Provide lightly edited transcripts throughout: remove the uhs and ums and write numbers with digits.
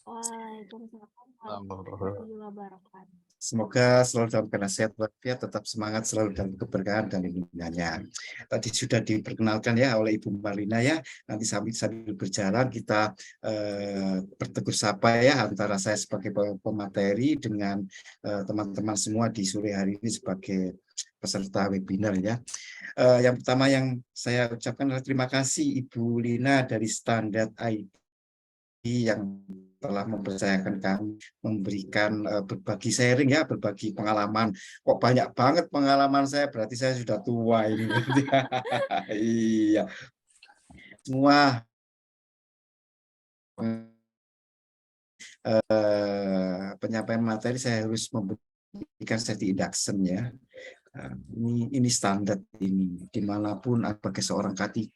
Waalaikumsalam warahmatullahi wabarakatuh. Semoga selalu dalam keadaan sehat walafiat, tetap semangat selalu dalam keberkahan dan lindungannya. Tadi sudah diperkenalkan ya oleh Ibu Marlina ya. Nanti sambil berjalan kita bertegur sapa ya antara saya sebagai pemateri dengan teman-teman semua di sore hari ini sebagai peserta webinar ya. Yang pertama yang saya ucapkan adalah terima kasih Ibu Lina dari Standard ID yang telah mempercayakan kami memberikan berbagi sharing ya, berbagi pengalaman. Kok banyak banget pengalaman saya, berarti saya sudah tua ini. Iya, semua penyampaian materi saya harus memberikan safety induction ya. Ini standar ini dimanapun sebagai seorang K3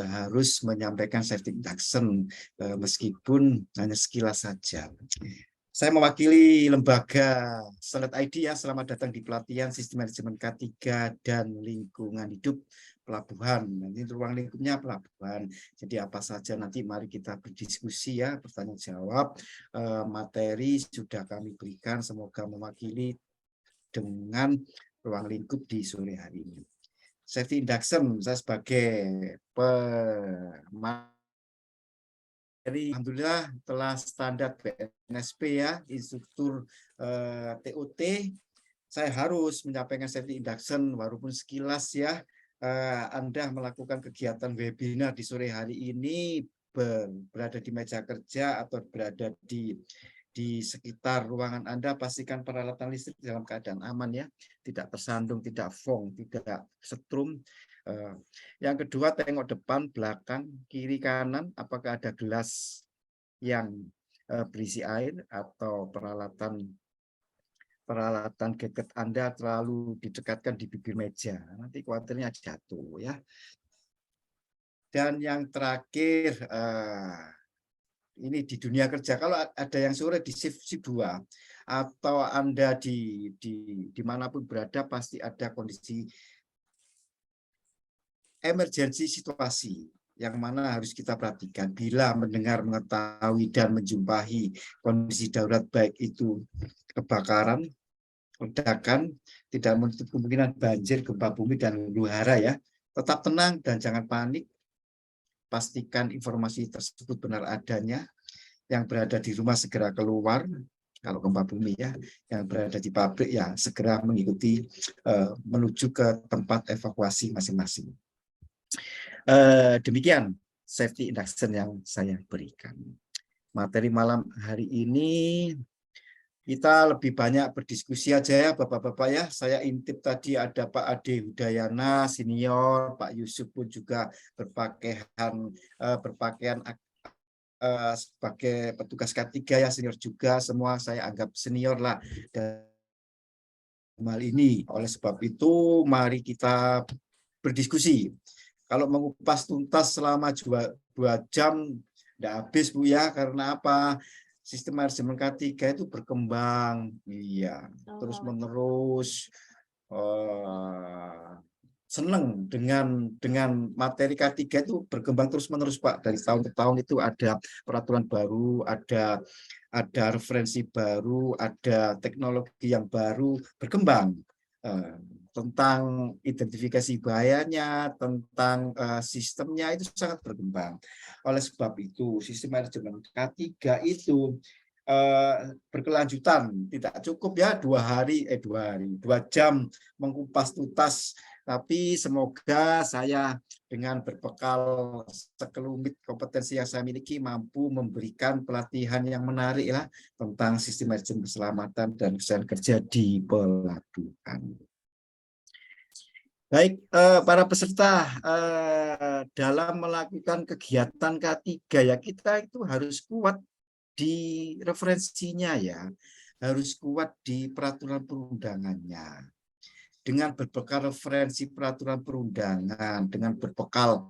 harus menyampaikan safety induction meskipun hanya sekilas saja. Saya mewakili lembaga Standard ID ya. Selamat datang di pelatihan sistem manajemen K3 dan lingkungan hidup pelabuhan. Nanti ruang lingkupnya pelabuhan. Jadi apa saja nanti mari kita berdiskusi ya, bertanya jawab. Materi sudah kami berikan, semoga mewakili dengan ruang lingkup di sore hari ini. Safety induction, saya sebagai pemateri, alhamdulillah telah standar BNSP ya, instruktur TOT. Saya harus menyampaikan safety induction walaupun sekilas ya. Anda melakukan kegiatan webinar di sore hari ini berada di meja kerja atau berada di sekitar ruangan Anda, pastikan peralatan listrik dalam keadaan aman ya, tidak tersandung, tidak fong, tidak setrum. Yang kedua, tengok depan, belakang, kiri, kanan, apakah ada gelas yang berisi air atau peralatan gadget Anda terlalu didekatkan di bibir meja, nanti khawatirnya jatuh ya. Dan yang terakhir, ini di dunia kerja, kalau ada yang sore di shift 2 atau Anda dimanapun berada, pasti ada kondisi emergensi situasi yang mana harus kita perhatikan. Bila mendengar, mengetahui, dan menjumpai kondisi darurat, baik itu kebakaran, ledakan, tidak menutup kemungkinan banjir, gempa bumi, dan huru hara ya. Tetap tenang dan jangan panik. Pastikan informasi tersebut benar adanya. Yang berada di rumah segera keluar, kalau gempa bumi ya. Yang berada di pabrik ya segera mengikuti menuju ke tempat evakuasi masing-masing. Demikian safety induction yang saya berikan. Materi malam hari ini kita lebih banyak berdiskusi aja ya Bapak-Bapak ya. Saya intip tadi ada Pak Ade Hudayana senior, Pak Yusuf pun juga berpakaian sebagai petugas K3 ya, senior juga, semua saya anggap senior lah dalam hal ini. Oleh sebab itu mari kita berdiskusi. Kalau mengupas tuntas selama 2 jam tidak habis Bu ya, karena apa? Sistem manajemen K3 itu berkembang, iya, terus menerus. Senang dengan materi K3 itu berkembang terus menerus Pak. Dari tahun ke tahun itu ada peraturan baru, ada referensi baru, ada teknologi yang baru berkembang. Tentang identifikasi bahayanya, tentang sistemnya itu sangat berkembang. Oleh sebab itu, sistem manajemen K3 itu berkelanjutan, tidak cukup ya 2 jam mengupas tuntas, tapi semoga saya dengan berbekal sekelumit kompetensi yang saya miliki mampu memberikan pelatihan yang menarik ya tentang sistem manajemen keselamatan dan kesehatan kerja di pelabuhan. Baik, para peserta, dalam melakukan kegiatan K3 ya, kita itu harus kuat di referensinya ya, harus kuat di peraturan perundangannya. Dengan berbekal referensi peraturan perundangan, dengan berbekal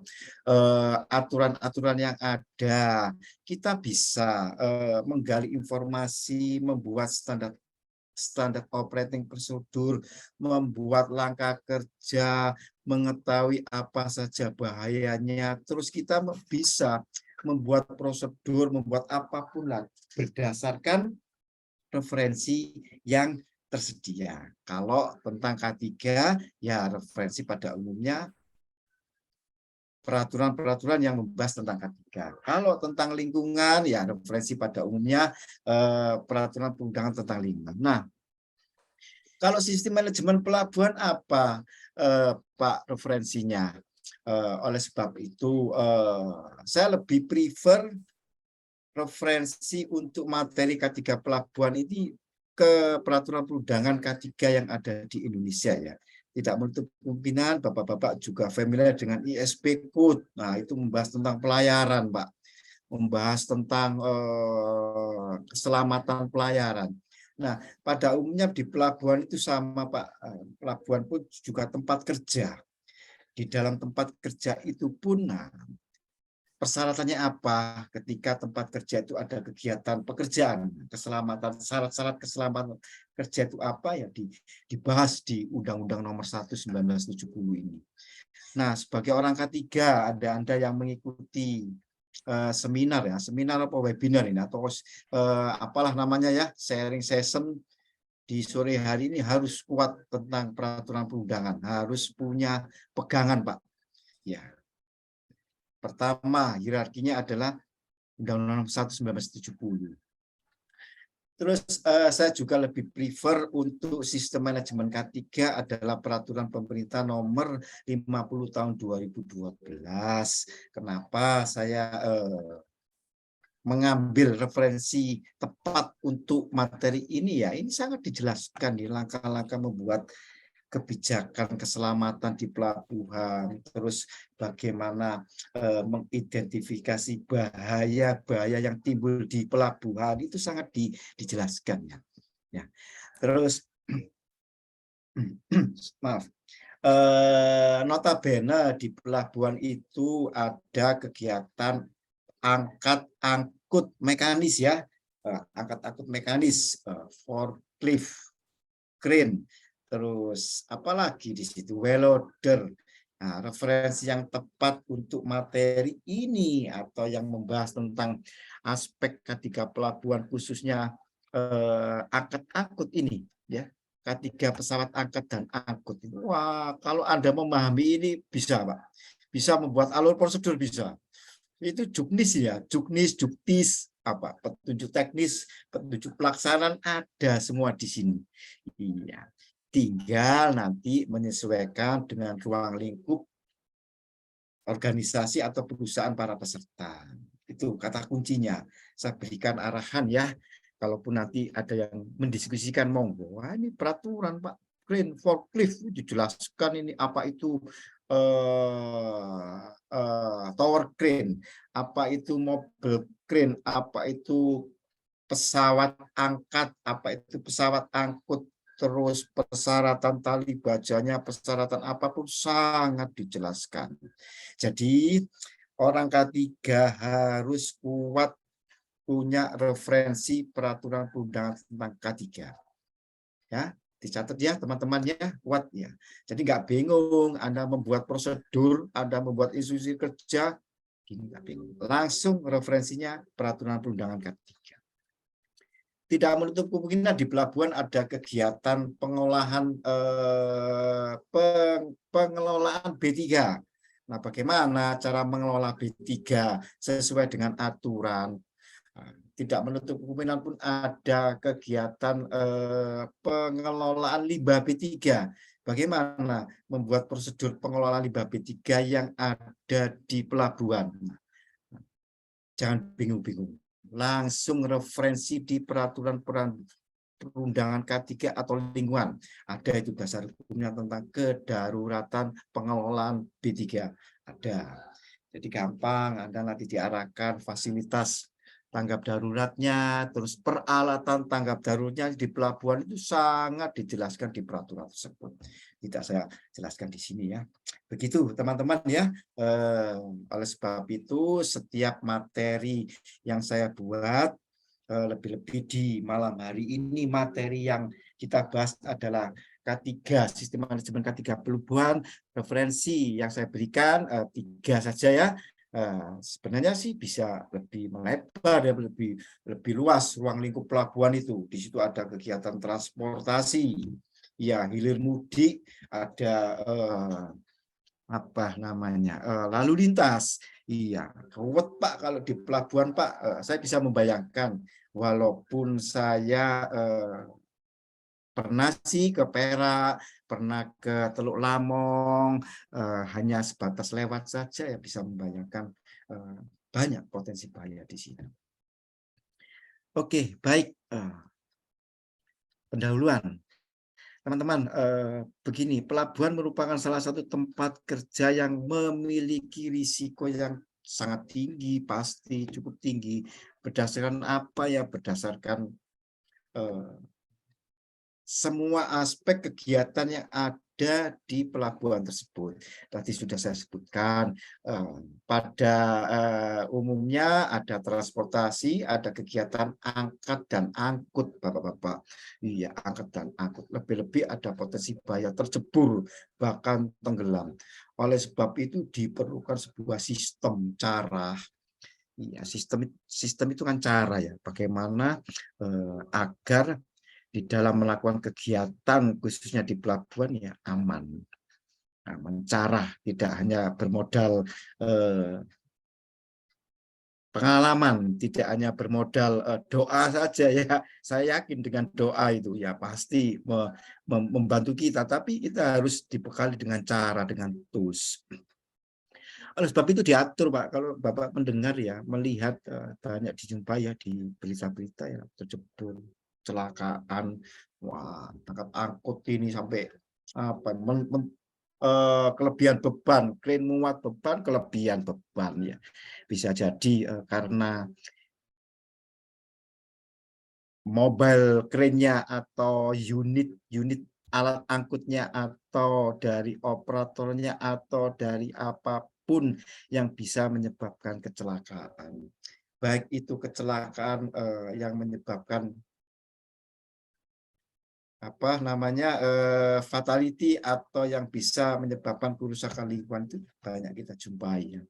aturan-aturan yang ada, kita bisa menggali informasi, membuat standar operating prosedur, membuat langkah kerja, mengetahui apa saja bahayanya, terus kita bisa membuat prosedur, membuat apapun lah berdasarkan referensi yang tersedia. Kalau tentang K3 ya referensi pada umumnya peraturan-peraturan yang membahas tentang K3. Kalau tentang lingkungan ya referensi pada umumnya peraturan perundangan tentang lingkungan. Nah, kalau sistem manajemen pelabuhan apa Pak referensinya? Oleh sebab itu saya lebih prefer referensi untuk materi K3 pelabuhan ini ke peraturan perundangan K3 yang ada di Indonesia ya. Tidak menutup kemungkinan Bapak-bapak juga familiar dengan ISP Code. Nah, itu membahas tentang pelayaran, Pak. Membahas tentang keselamatan pelayaran. Nah, pada umumnya di pelabuhan itu sama, Pak. Pelabuhan pun juga tempat kerja. Di dalam tempat kerja itu pun, nah, persyaratannya apa ketika tempat kerja itu ada kegiatan pekerjaan, keselamatan, syarat-syarat keselamatan kerja itu apa ya dibahas di Undang-Undang Nomor 1 1970 ini. Nah, sebagai orang K3 ada Anda yang mengikuti seminar ya, seminar apa webinar ini atau apalah namanya ya, sharing session di sore hari ini harus kuat tentang peraturan perundangan, harus punya pegangan, Pak. Ya. Pertama, hierarkinya adalah Undang-Undang 1 1970. Terus saya juga lebih prefer untuk sistem manajemen K3 adalah peraturan pemerintah nomor 50 tahun 2012. Kenapa saya mengambil referensi tepat untuk materi ini ya? Ini sangat dijelaskan di langkah-langkah membuat kebijakan keselamatan di pelabuhan, terus bagaimana mengidentifikasi bahaya-bahaya yang timbul di pelabuhan itu sangat dijelaskan ya. Ya. Terus maaf, notabene di pelabuhan itu ada kegiatan angkat-angkut mekanis ya, angkat-angkut mekanis, forklift, crane. Terus apalagi di situ welder. Nah, referensi yang tepat untuk materi ini atau yang membahas tentang aspek K3 pelabuhan khususnya angkat-angkut ini ya. K3 pesawat angkat dan angkut. Wah, kalau Anda memahami ini bisa, Pak. Bisa membuat alur prosedur bisa. Itu juknis ya, juknis, juktis, apa petunjuk teknis, petunjuk pelaksanaan ada semua di sini. Iya. Tinggal nanti menyesuaikan dengan ruang lingkup organisasi atau perusahaan para peserta. Itu kata kuncinya. Saya berikan arahan ya. Kalaupun nanti ada yang mendiskusikan, monggo. Wah, ini peraturan Pak. Crane forklift dijelaskan ini apa itu tower crane, apa itu mobile crane, apa itu pesawat angkat, apa itu pesawat angkut, terus persyaratan tali bajanya, persyaratan apapun sangat dijelaskan. Jadi orang K3 harus kuat punya referensi peraturan perundangan tentang K3. Ya, dicatat ya teman-teman ya, kuat ya. Jadi nggak bingung Anda membuat prosedur, Anda membuat instruksi kerja, ini nggak bingung. Langsung referensinya peraturan perundangan K3. Tidak menutup kemungkinan di pelabuhan ada kegiatan pengolahan pengelolaan B3. Nah, bagaimana cara mengelola B3 sesuai dengan aturan? Tidak menutup kemungkinan pun ada kegiatan pengelolaan limbah B3. Bagaimana membuat prosedur pengelolaan limbah B3 yang ada di pelabuhan? Jangan bingung-bingung. Langsung referensi di peraturan perundangan K3 atau lingkungan. Ada itu dasar hukumnya tentang kedaruratan pengelolaan B3. Ada. Jadi gampang, Anda nanti diarahkan fasilitas tanggap daruratnya, terus peralatan tanggap daruratnya di pelabuhan itu sangat dijelaskan di peraturan tersebut. Tidak saya jelaskan di sini ya. Begitu teman-teman ya. Oleh sebab itu setiap materi yang saya buat lebih-lebih di malam hari ini materi yang kita bahas adalah K3, sistem manajemen K3 pelabuhan. Referensi yang saya berikan 3 saja ya. Sebenarnya sih bisa lebih melebar ya, lebih luas ruang lingkup pelabuhan itu. Di situ ada kegiatan transportasi, ya hilir mudik, ada apa namanya lalu lintas. Iya, ruwet Pak kalau di pelabuhan Pak. Saya bisa membayangkan, walaupun saya pernah sih ke Perak, pernah ke Teluk Lamong, hanya sebatas lewat saja ya bisa membayangkan banyak potensi bahaya di sini. Oke, baik. Pendahuluan. Teman-teman, begini, pelabuhan merupakan salah satu tempat kerja yang memiliki risiko yang sangat tinggi, pasti cukup tinggi. Berdasarkan apa ya? Berdasarkan semua aspek kegiatan yang ada di pelabuhan tersebut. Tadi sudah saya sebutkan, pada umumnya ada transportasi, ada kegiatan angkat dan angkut, Bapak-Bapak. Iya, angkat dan angkut. Lebih-lebih ada potensi bahaya tercebur, bahkan tenggelam. Oleh sebab itu diperlukan sebuah sistem cara. Iya, sistem itu kan cara ya, bagaimana agar di dalam melakukan kegiatan khususnya di pelabuhan ya aman, cara tidak hanya bermodal pengalaman, tidak hanya bermodal doa saja ya. Saya yakin dengan doa itu ya pasti membantu kita, tapi kita harus dibekali dengan cara, dengan tools. Oleh sebab itu diatur Pak, kalau Bapak mendengar ya, melihat banyak dijumpai ya di berita-berita ya tercebur, kecelakaan, wah angkat angkut ini sampai apa kelebihan beban, krain muat beban, kelebihan beban ya. Bisa jadi karena mobile crane-nya atau unit alat angkutnya atau dari operatornya atau dari apapun yang bisa menyebabkan kecelakaan. Baik itu kecelakaan yang menyebabkan apa namanya fatality atau yang bisa menyebabkan kerusakan lingkungan itu banyak kita jumpai ya.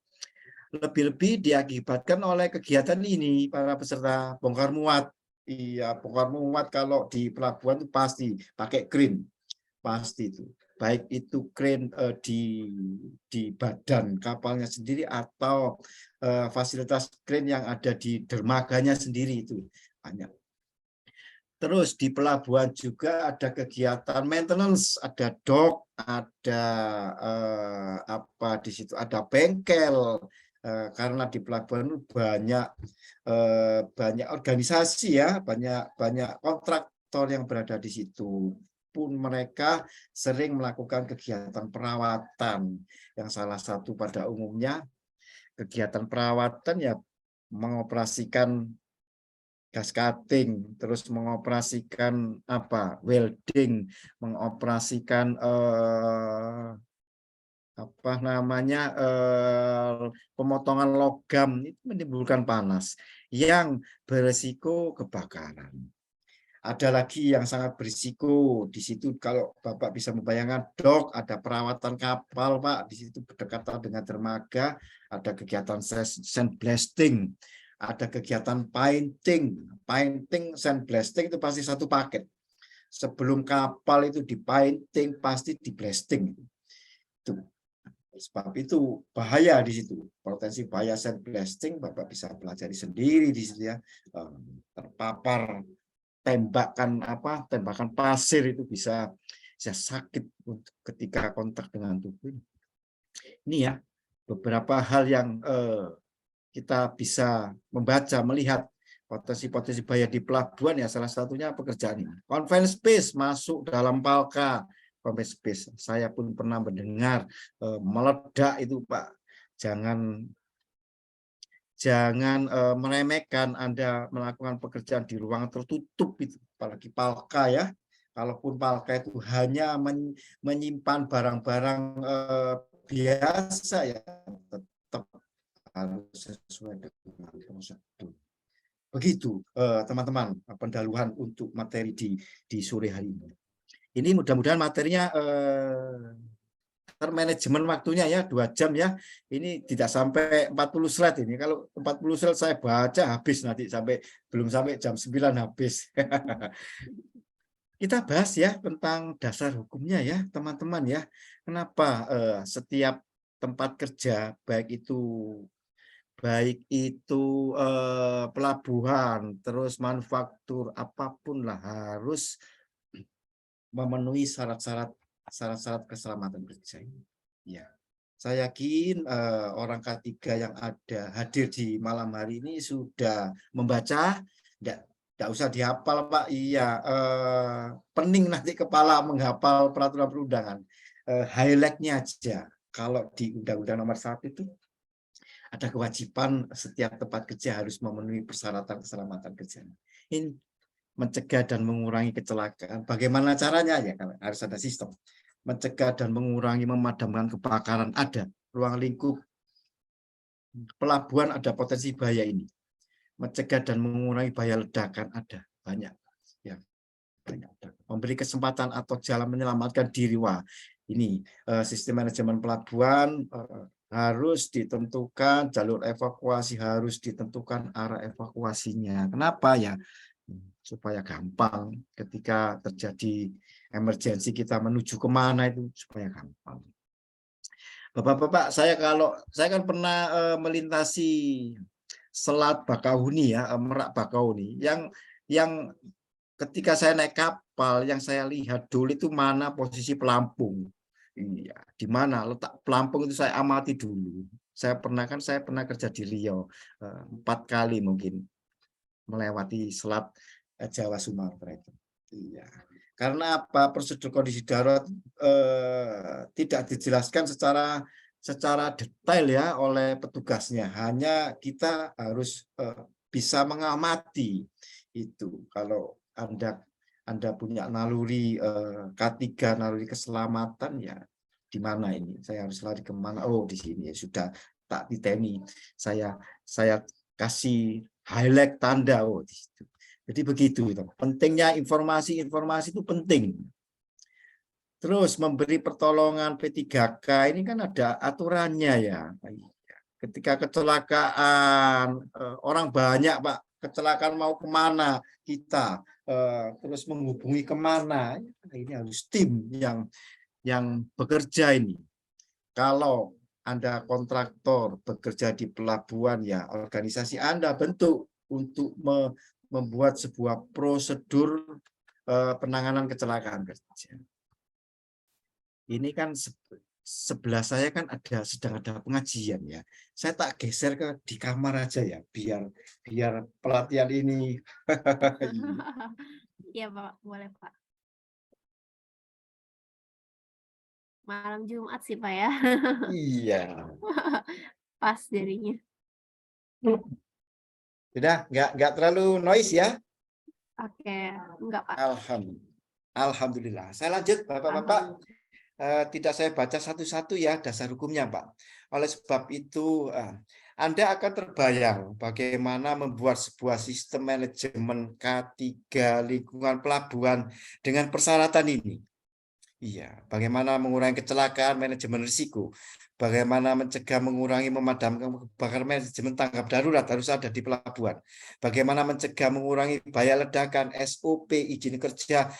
Lebih-lebih diakibatkan oleh kegiatan ini para peserta bongkar muat. Iya, bongkar muat kalau di pelabuhan itu pasti pakai crane, pasti itu. Baik itu crane di badan kapalnya sendiri atau fasilitas crane yang ada di dermaganya sendiri itu banyak. Terus di pelabuhan juga ada kegiatan maintenance, ada dock, ada apa di situ ada bengkel, karena di pelabuhan banyak organisasi ya, banyak kontraktor yang berada di situ. Pun mereka sering melakukan kegiatan perawatan, yang salah satu pada umumnya kegiatan perawatan ya mengoperasikan gas cutting, terus mengoperasikan apa welding, mengoperasikan apa namanya pemotongan logam itu menimbulkan panas yang beresiko kebakaran. Ada lagi yang sangat berisiko di situ kalau Bapak bisa membayangkan dok, ada perawatan kapal Pak, di situ berdekatan dengan dermaga, ada kegiatan sandblasting, ada kegiatan painting, sandblasting itu pasti satu paket. Sebelum kapal itu dipainting pasti diblasting. Itu. Sebab itu bahaya di situ, potensi bahaya sandblasting Bapak bisa pelajari sendiri di situ ya, terpapar tembakan pasir itu bisa sakit ketika kontak dengan tubuh. Ini ya beberapa hal yang kita bisa membaca, melihat potensi-potensi bahaya di pelabuhan ya, salah satunya pekerjaan ini. Confined space masuk dalam Palka. Confined space saya pun pernah mendengar meledak itu Pak. Jangan meremehkan Anda melakukan pekerjaan di ruang tertutup itu, apalagi Palka ya. Kalaupun Palka itu hanya menyimpan barang-barang biasa ya, tetap harus sesuai dengan prosedur. Begitu teman-teman pendahuluan untuk materi di sore hari ini. Ini mudah-mudahan materinya termanajemen waktunya ya 2 jam ya. Ini tidak sampai 40 slide ini. Kalau 40 slide saya baca habis nanti belum sampai jam 9 habis. Kita bahas ya tentang dasar hukumnya ya teman-teman ya. Kenapa setiap tempat kerja baik itu pelabuhan, terus manufaktur, apapun lah harus memenuhi syarat-syarat keselamatan kerja ini. Ya, saya yakin orang K3 yang hadir di malam hari ini sudah membaca, tidak usah dihafal Pak. Iya, pening nanti kepala menghafal peraturan perundangan. Highlight-nya aja. Kalau di Undang-Undang Nomor 1 itu ada kewajiban setiap tempat kerja harus memenuhi persyaratan keselamatan kerja. Ini mencegah dan mengurangi kecelakaan. Bagaimana caranya? Ya, harus ada sistem. Mencegah dan mengurangi memadamkan kebakaran ada. Ruang lingkup pelabuhan ada potensi bahaya ini. Mencegah dan mengurangi bahaya ledakan ada. Banyak. Ya, banyak. Memberi kesempatan atau jalan menyelamatkan diri. Wah, ini sistem manajemen pelabuhan harus ditentukan, jalur evakuasi harus ditentukan, arah evakuasinya. Kenapa ya? Supaya gampang ketika terjadi emergensi kita menuju kemana itu supaya gampang. Bapak-bapak, saya kan pernah melintasi Selat Bakauheni ya, Merak Bakauheni yang ketika saya naik kapal yang saya lihat dulu itu mana posisi pelampung. Iya, di mana letak pelampung itu saya amati dulu. Saya pernah kerja di Riau 4 kali mungkin melewati Selat Jawa Sumatera itu. Iya. Karena apa? Prosedur kondisi darurat tidak dijelaskan secara detail ya oleh petugasnya. Hanya kita harus bisa mengamati itu. Kalau Anda punya naluri K3, naluri keselamatan ya di mana ini? Saya harus lari kemana? Oh, di sini ya sudah tak titeni. Saya kasih highlight tanda. Oh, di situ. Jadi begitu. Pentingnya informasi itu penting. Terus memberi pertolongan P3K ini kan ada aturannya ya. Ketika kecelakaan, orang banyak Pak, kecelakaan mau kemana kita, terus menghubungi kemana, ini harus tim yang bekerja ini. Kalau Anda kontraktor bekerja di pelabuhan ya organisasi Anda bentuk untuk membuat sebuah prosedur penanganan kecelakaan kerja. Ini kan sebelah saya kan sedang ada pengajian ya. Saya tak geser di kamar aja ya biar pelatihan ini. Iya Pak, boleh Pak. Malam Jumat sih Pak ya. Iya. Pas jadinya. Sudah nggak terlalu noise ya? Oke, enggak Pak. Alhamdulillah. Saya lanjut Bapak-bapak. Tidak saya baca satu-satu ya dasar hukumnya Pak. Oleh sebab itu Anda akan terbayang bagaimana membuat sebuah sistem manajemen K3 lingkungan pelabuhan dengan persyaratan ini. Iya, bagaimana mengurangi kecelakaan, manajemen risiko, bagaimana mencegah, mengurangi, memadamkan kebakaran, manajemen tanggap darurat harus ada di pelabuhan. Bagaimana mencegah, mengurangi bahaya ledakan, SOP, izin kerja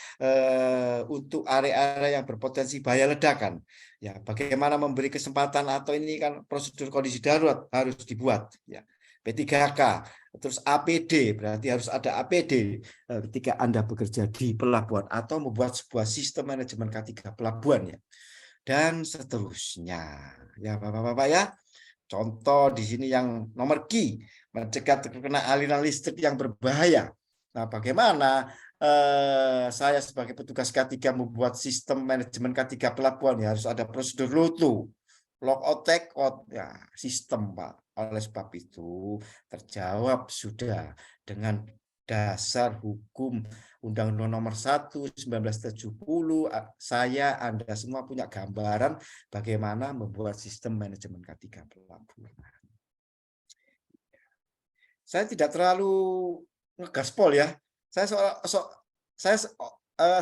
untuk area-area yang berpotensi bahaya ledakan. Ya, bagaimana memberi kesempatan atau ini kan prosedur kondisi darurat harus dibuat. Ya, P3K. Terus APD, berarti harus ada APD ketika Anda bekerja di pelabuhan atau membuat sebuah sistem manajemen K3 pelabuhan ya. Dan seterusnya. Ya Bapak-bapak ya. Contoh di sini yang nomor Q, mencegah terkena aliran listrik yang berbahaya. Nah, bagaimana saya sebagai petugas K3 membuat sistem manajemen K3 pelabuhan ya harus ada prosedur LOTO. Lockout take out ya sistem Pak. Oleh sebab itu terjawab sudah dengan dasar hukum Undang-Undang Nomor 1 1970 saya Anda semua punya gambaran bagaimana membuat sistem manajemen K3 pelabuhan. Saya tidak terlalu ngegaspol ya.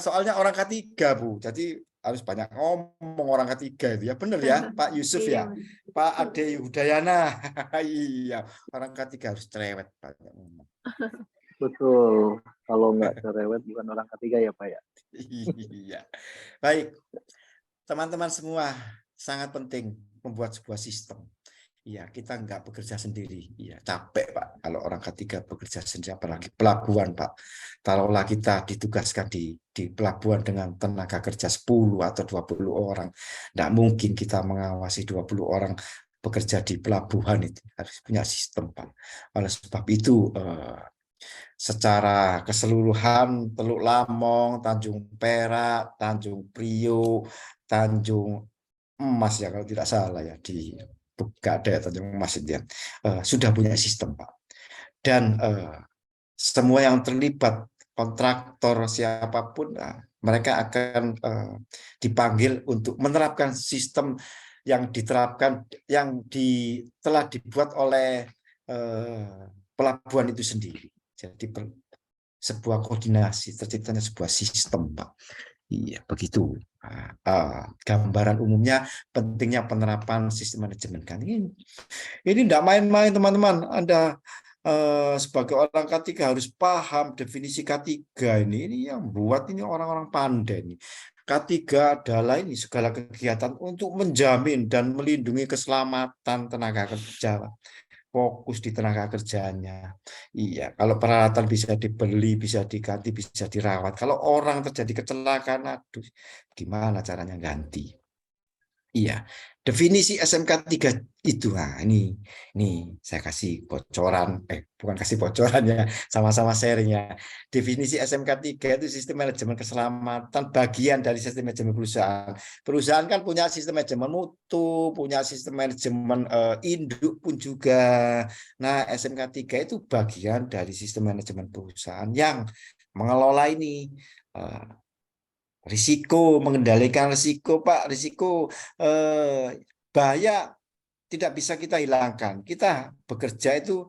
Soalnya orang K3 Bu. Jadi harus banyak ngomong orang ketiga itu ya, benar ya Pak Yusuf Iya, ya, Pak Ade Udayana. Iya, orang ketiga harus cerewet banyak ngomong. Betul. Kalau nggak cerewet bukan orang ketiga ya Pak ya. Iya, baik teman-teman semua, sangat penting membuat sebuah sistem. Iya, kita nggak bekerja sendiri. Iya, capek Pak kalau orang ketiga bekerja sendiri, apalagi pelabuhan Pak. Taruhlah kita ditugaskan di pelabuhan dengan tenaga kerja 10 atau 20 orang. Nggak mungkin kita mengawasi 20 orang bekerja di pelabuhan, itu harus punya sistem Pak. Oleh sebab itu, secara keseluruhan Teluk Lamong, Tanjung Perak, Tanjung Priok, Tanjung Emas ya kalau tidak salah ya, di Gade Tanjung Emas itu ya, sudah punya sistem Pak. Dan semua yang terlibat, kontraktor siapapun, mereka akan dipanggil untuk menerapkan sistem yang diterapkan, yang telah dibuat oleh pelabuhan itu sendiri. Jadi sebuah koordinasi, terciptanya sebuah sistem Pak. Iya, begitu. Gambaran umumnya pentingnya penerapan sistem manajemen kan ini tidak main-main teman-teman. Anda sebagai orang K3 harus paham definisi K3 ini yang buat ini orang-orang pandai nih. K3 adalah ini segala kegiatan untuk menjamin dan melindungi keselamatan tenaga kerja. Fokus di tenaga kerjanya. Iya, kalau peralatan bisa dibeli, bisa diganti, bisa dirawat. Kalau orang terjadi kecelakaan, aduh, gimana caranya ganti? Iya, definisi SMK 3 itu. Nah, ini saya kasih bocoran, bukan kasih bocoran ya, sama-sama sharing ya. Definisi SMK 3 itu sistem manajemen keselamatan, bagian dari sistem manajemen perusahaan. Perusahaan kan punya sistem manajemen mutu, punya sistem manajemen induk pun juga. Nah, SMK 3 itu bagian dari sistem manajemen perusahaan yang mengelola ini. Risiko, mengendalikan risiko, Pak. Risiko bahaya tidak bisa kita hilangkan. Kita bekerja itu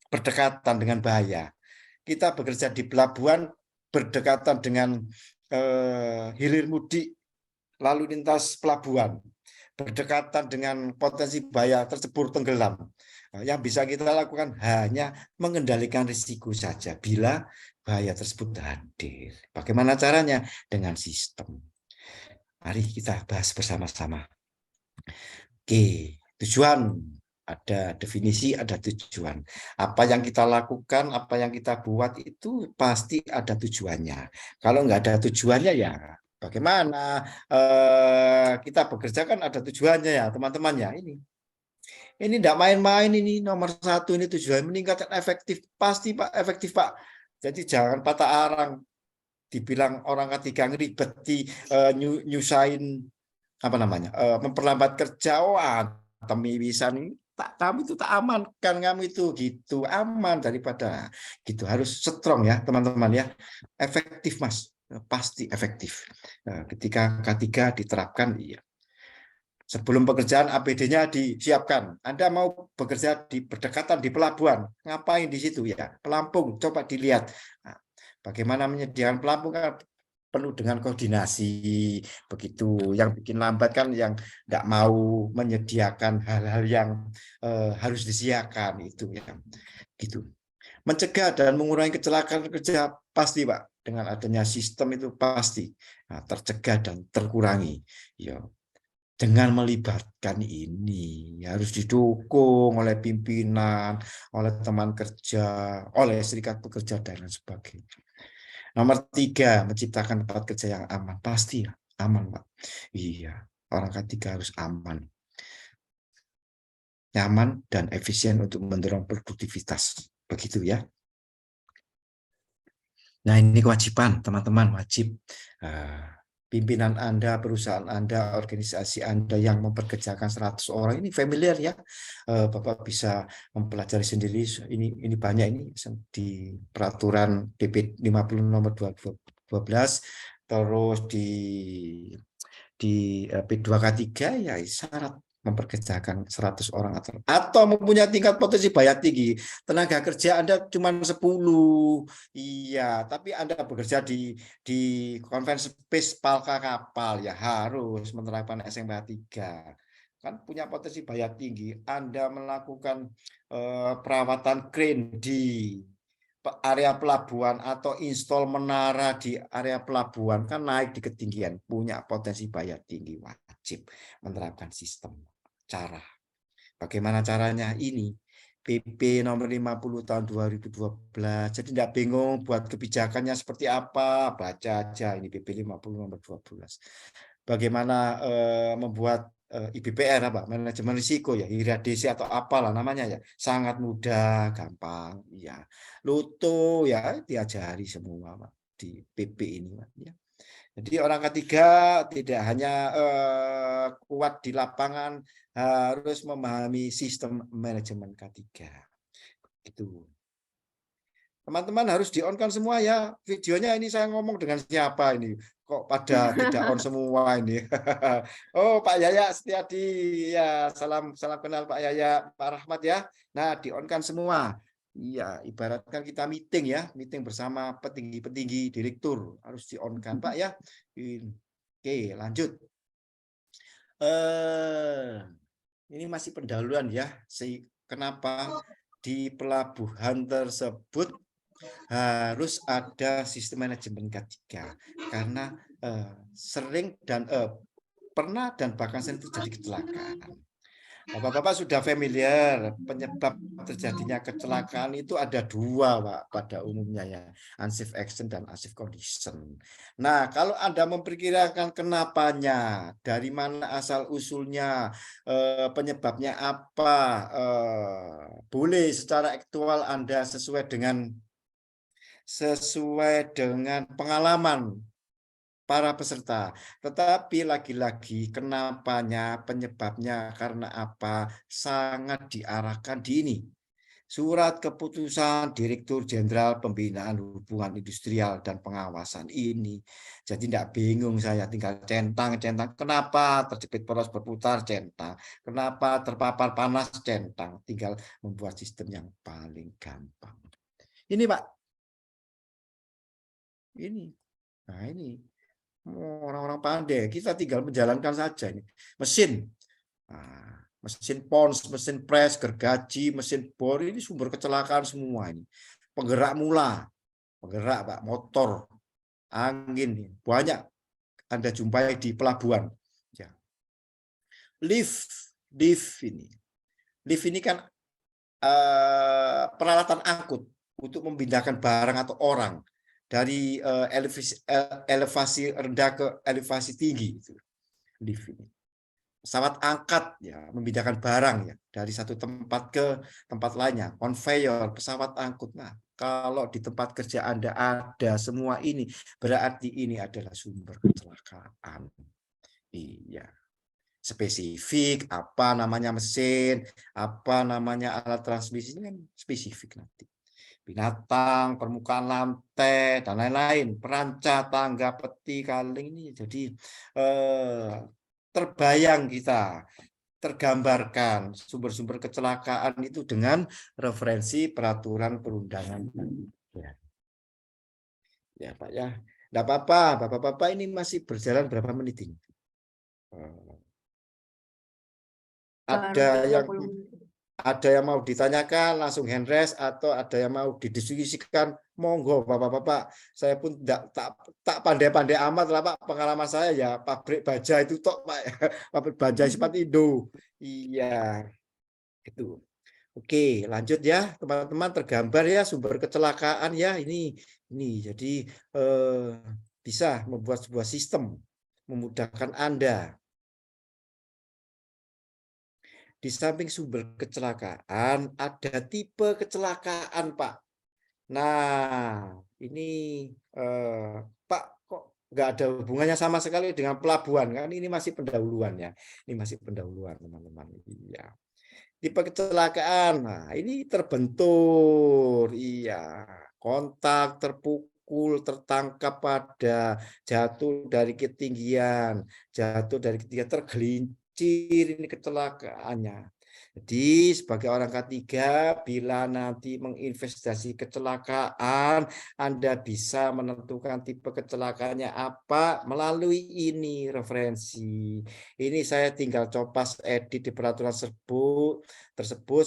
berdekatan dengan bahaya. Kita bekerja di pelabuhan berdekatan dengan hilir mudik lalu lintas pelabuhan, berdekatan dengan potensi bahaya tercebur tenggelam. Yang bisa kita lakukan hanya mengendalikan risiko saja bila bahaya tersebut hadir. Bagaimana caranya? Dengan sistem. Mari kita bahas bersama-sama. Oke, tujuan. Ada definisi, ada tujuan. Apa yang kita lakukan, apa yang kita buat itu pasti ada tujuannya. Kalau nggak ada tujuannya ya bagaimana? Kita bekerja kan ada tujuannya ya teman-teman ya. Ini tidak main-main, ini nomor satu, ini tujuan meningkatkan efektif. Pasti Pak, efektif Pak. Jadi jangan patah arang. Dibilang orang ketiga ngeribeti, nyusahin, apa namanya, memperlambat kerja. Wah, temi bisa nih. Kamu itu tak aman kan, kamu itu gitu aman daripada gitu. Harus strong ya teman-teman ya, efektif Mas, pasti efektif. Ketika K3 diterapkan, iya. Sebelum pekerjaan APD-nya disiapkan. Anda mau bekerja di berdekatan di pelabuhan, ngapain di situ ya? Pelampung, coba dilihat. Nah, bagaimana menyediakan pelampung kan penuh dengan koordinasi, begitu. Yang bikin lambat kan yang nggak mau menyediakan hal-hal yang harus disediakan itu ya, gitu. Mencegah dan mengurangi kecelakaan kerja pasti Pak, dengan adanya sistem itu pasti tercegah dan terkurangi. Ya, dengan melibatkan ini harus didukung oleh pimpinan, oleh teman kerja, oleh serikat pekerja dan lain sebagainya. Nomor 3, menciptakan tempat kerja yang aman. Pasti aman, Pak. Iya, orang K3 harus aman, nyaman dan efisien untuk mendorong produktivitas. Begitu ya. Nah, ini kewajiban teman-teman, wajib pimpinan Anda, perusahaan Anda, organisasi Anda yang memperkerjakan 100 orang ini familiar ya. Bapak bisa mempelajari sendiri, ini banyak ini di peraturan PP 50 nomor 2012, terus di P2K3 ya syarat memperkerjakan 100 orang atau mempunyai tingkat potensi bayar tinggi, tenaga kerja Anda cuma 10. Iya, tapi Anda bekerja di convention space palka kapal ya harus menerapkan SMPH 3. Kan punya potensi bayar tinggi. Anda melakukan perawatan crane di area pelabuhan atau install menara di area pelabuhan kan naik di ketinggian, punya potensi bayar tinggi, wajib menerapkan sistem. Cara. Bagaimana caranya? Ini PP nomor 50 tahun 2012. Jadi tidak bingung buat kebijakannya seperti apa, baca aja ini PP 50 nomor 12. Bagaimana membuat IBPR apa manajemen risiko ya, IRADC atau apalah namanya ya, sangat mudah, gampang ya. Luto ya diajari semua Pak, di PP ini Pak, ya. Jadi orang ketiga tidak hanya kuat di lapangan, harus memahami sistem manajemen K3. Itu. Teman-teman harus di-on-kan semua ya. Videonya ini saya ngomong dengan siapa ini? Kok pada tidak on semua ini? Oh, Pak Yaya Setiadi. Ya, salam kenal Pak Yaya, Pak Rahmat ya. Nah, di-on-kan semua. Iya, ibaratkan kita meeting ya, meeting bersama petinggi-petinggi direktur harus di-on-kan Pak ya. Oke, lanjut. Ini masih pendahuluan ya. Kenapa di pelabuhan tersebut harus ada sistem manajemen K3 karena sering dan pernah dan bahkan sering terjadi kecelakaan. Bapak-bapak sudah familiar penyebab terjadinya kecelakaan itu ada dua Pak pada umumnya ya, unsafe action dan unsafe condition. Nah, kalau Anda memperkirakan kenapanya, dari mana asal usulnya, penyebabnya apa, boleh secara aktual Anda sesuai dengan pengalaman para peserta. Tetapi lagi-lagi kenapanya, penyebabnya karena apa, sangat diarahkan di ini. Surat keputusan Direktur Jenderal Pembinaan Hubungan Industrial dan Pengawasan ini. Jadi tidak bingung saya, tinggal centang. Kenapa terjepit poros berputar, centang. Kenapa terpapar panas, centang. Tinggal membuat sistem yang paling gampang. Ini Pak. Ini. Nah ini. Orang-orang pandai, kita tinggal menjalankan saja ini. Mesin, mesin pons, mesin pres, gergaji, mesin bor, ini sumber kecelakaan semua ini. Penggerak mula, penggerak Pak, motor, angin, banyak Anda jumpai di pelabuhan. Ya. Lift ini kan peralatan angkut untuk memindahkan barang atau orang dari elevasi rendah ke elevasi tinggi. Lift ini. Pesawat angkat ya, memindahkan barang ya dari satu tempat ke tempat lainnya. Conveyor, pesawat angkut. Nah, kalau di tempat kerja Anda ada semua ini, berarti ini adalah sumber kecelakaan. Iya. Spesifik, apa namanya mesin, apa namanya alat transmisi, ini kan spesifik nanti. Binatang, permukaan lantai, dan lain-lain, perancah, tangga, peti, kaling ini. Jadi terbayang kita, tergambarkan sumber-sumber kecelakaan itu dengan referensi peraturan perundangan. Ya Pak ya, tidak apa-apa, Bapak-bapak ini masih berjalan berapa menit ini? Ada yang 30 menit. Ada yang mau ditanyakan langsung hand raise atau ada yang mau didiskusikan, monggo Bapak-bapak. Saya pun tak pandai-pandai amat lah Pak, pengalaman saya ya pabrik baja itu tok Pak, pabrik baja sifat Indo. Iya, itu. Oke, lanjut ya teman-teman, tergambar ya sumber kecelakaan ya ini jadi bisa membuat sebuah sistem memudahkan Anda. Di samping sumber kecelakaan, ada tipe kecelakaan, Pak. Nah, ini Pak, kok nggak ada hubungannya sama sekali dengan pelabuhan kan? Ini masih pendahuluan ya. Ini masih pendahuluan, teman-teman. Iya. Tipe kecelakaan. Nah, ini terbentur. Iya. Kontak, terpukul, tertangkap pada, jatuh dari ketinggian, tergelincir kecil ini kecelakaannya. Jadi sebagai orang ketiga, bila nanti menginvestasi kecelakaan, Anda bisa menentukan tipe kecelakaannya apa melalui ini referensi. Ini saya tinggal copas edit di peraturan tersebut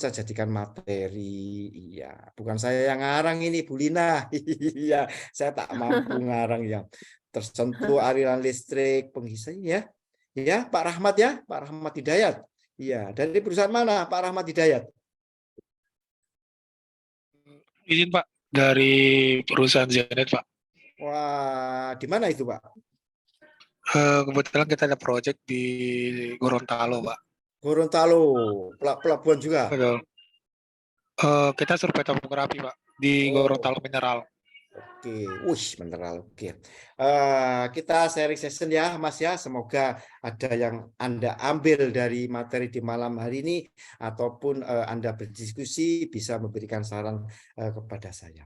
saya jadikan materi. Iya, bukan saya yang ngarang ini, Bu Lina. Iya, saya tak mampu ngarang ya. Tersentuh aliran listrik pengisian ya. Ya, Pak Rahmat ya, Pak Rahmat Hidayat. Iya, dari perusahaan mana Pak Rahmat Hidayat? Izin Pak, dari perusahaan Zenith Pak. Wah, di mana itu Pak? Kebetulan kita ada project di Gorontalo Pak. Gorontalo, pelabuhan juga. Betul. Kita survei topografi Pak di Oh. Gorontalo Mineral. Oke, mineral. Oke, kita sharing session ya, Mas ya. Semoga ada yang Anda ambil dari materi di malam hari ini, ataupun Anda berdiskusi bisa memberikan saran kepada saya.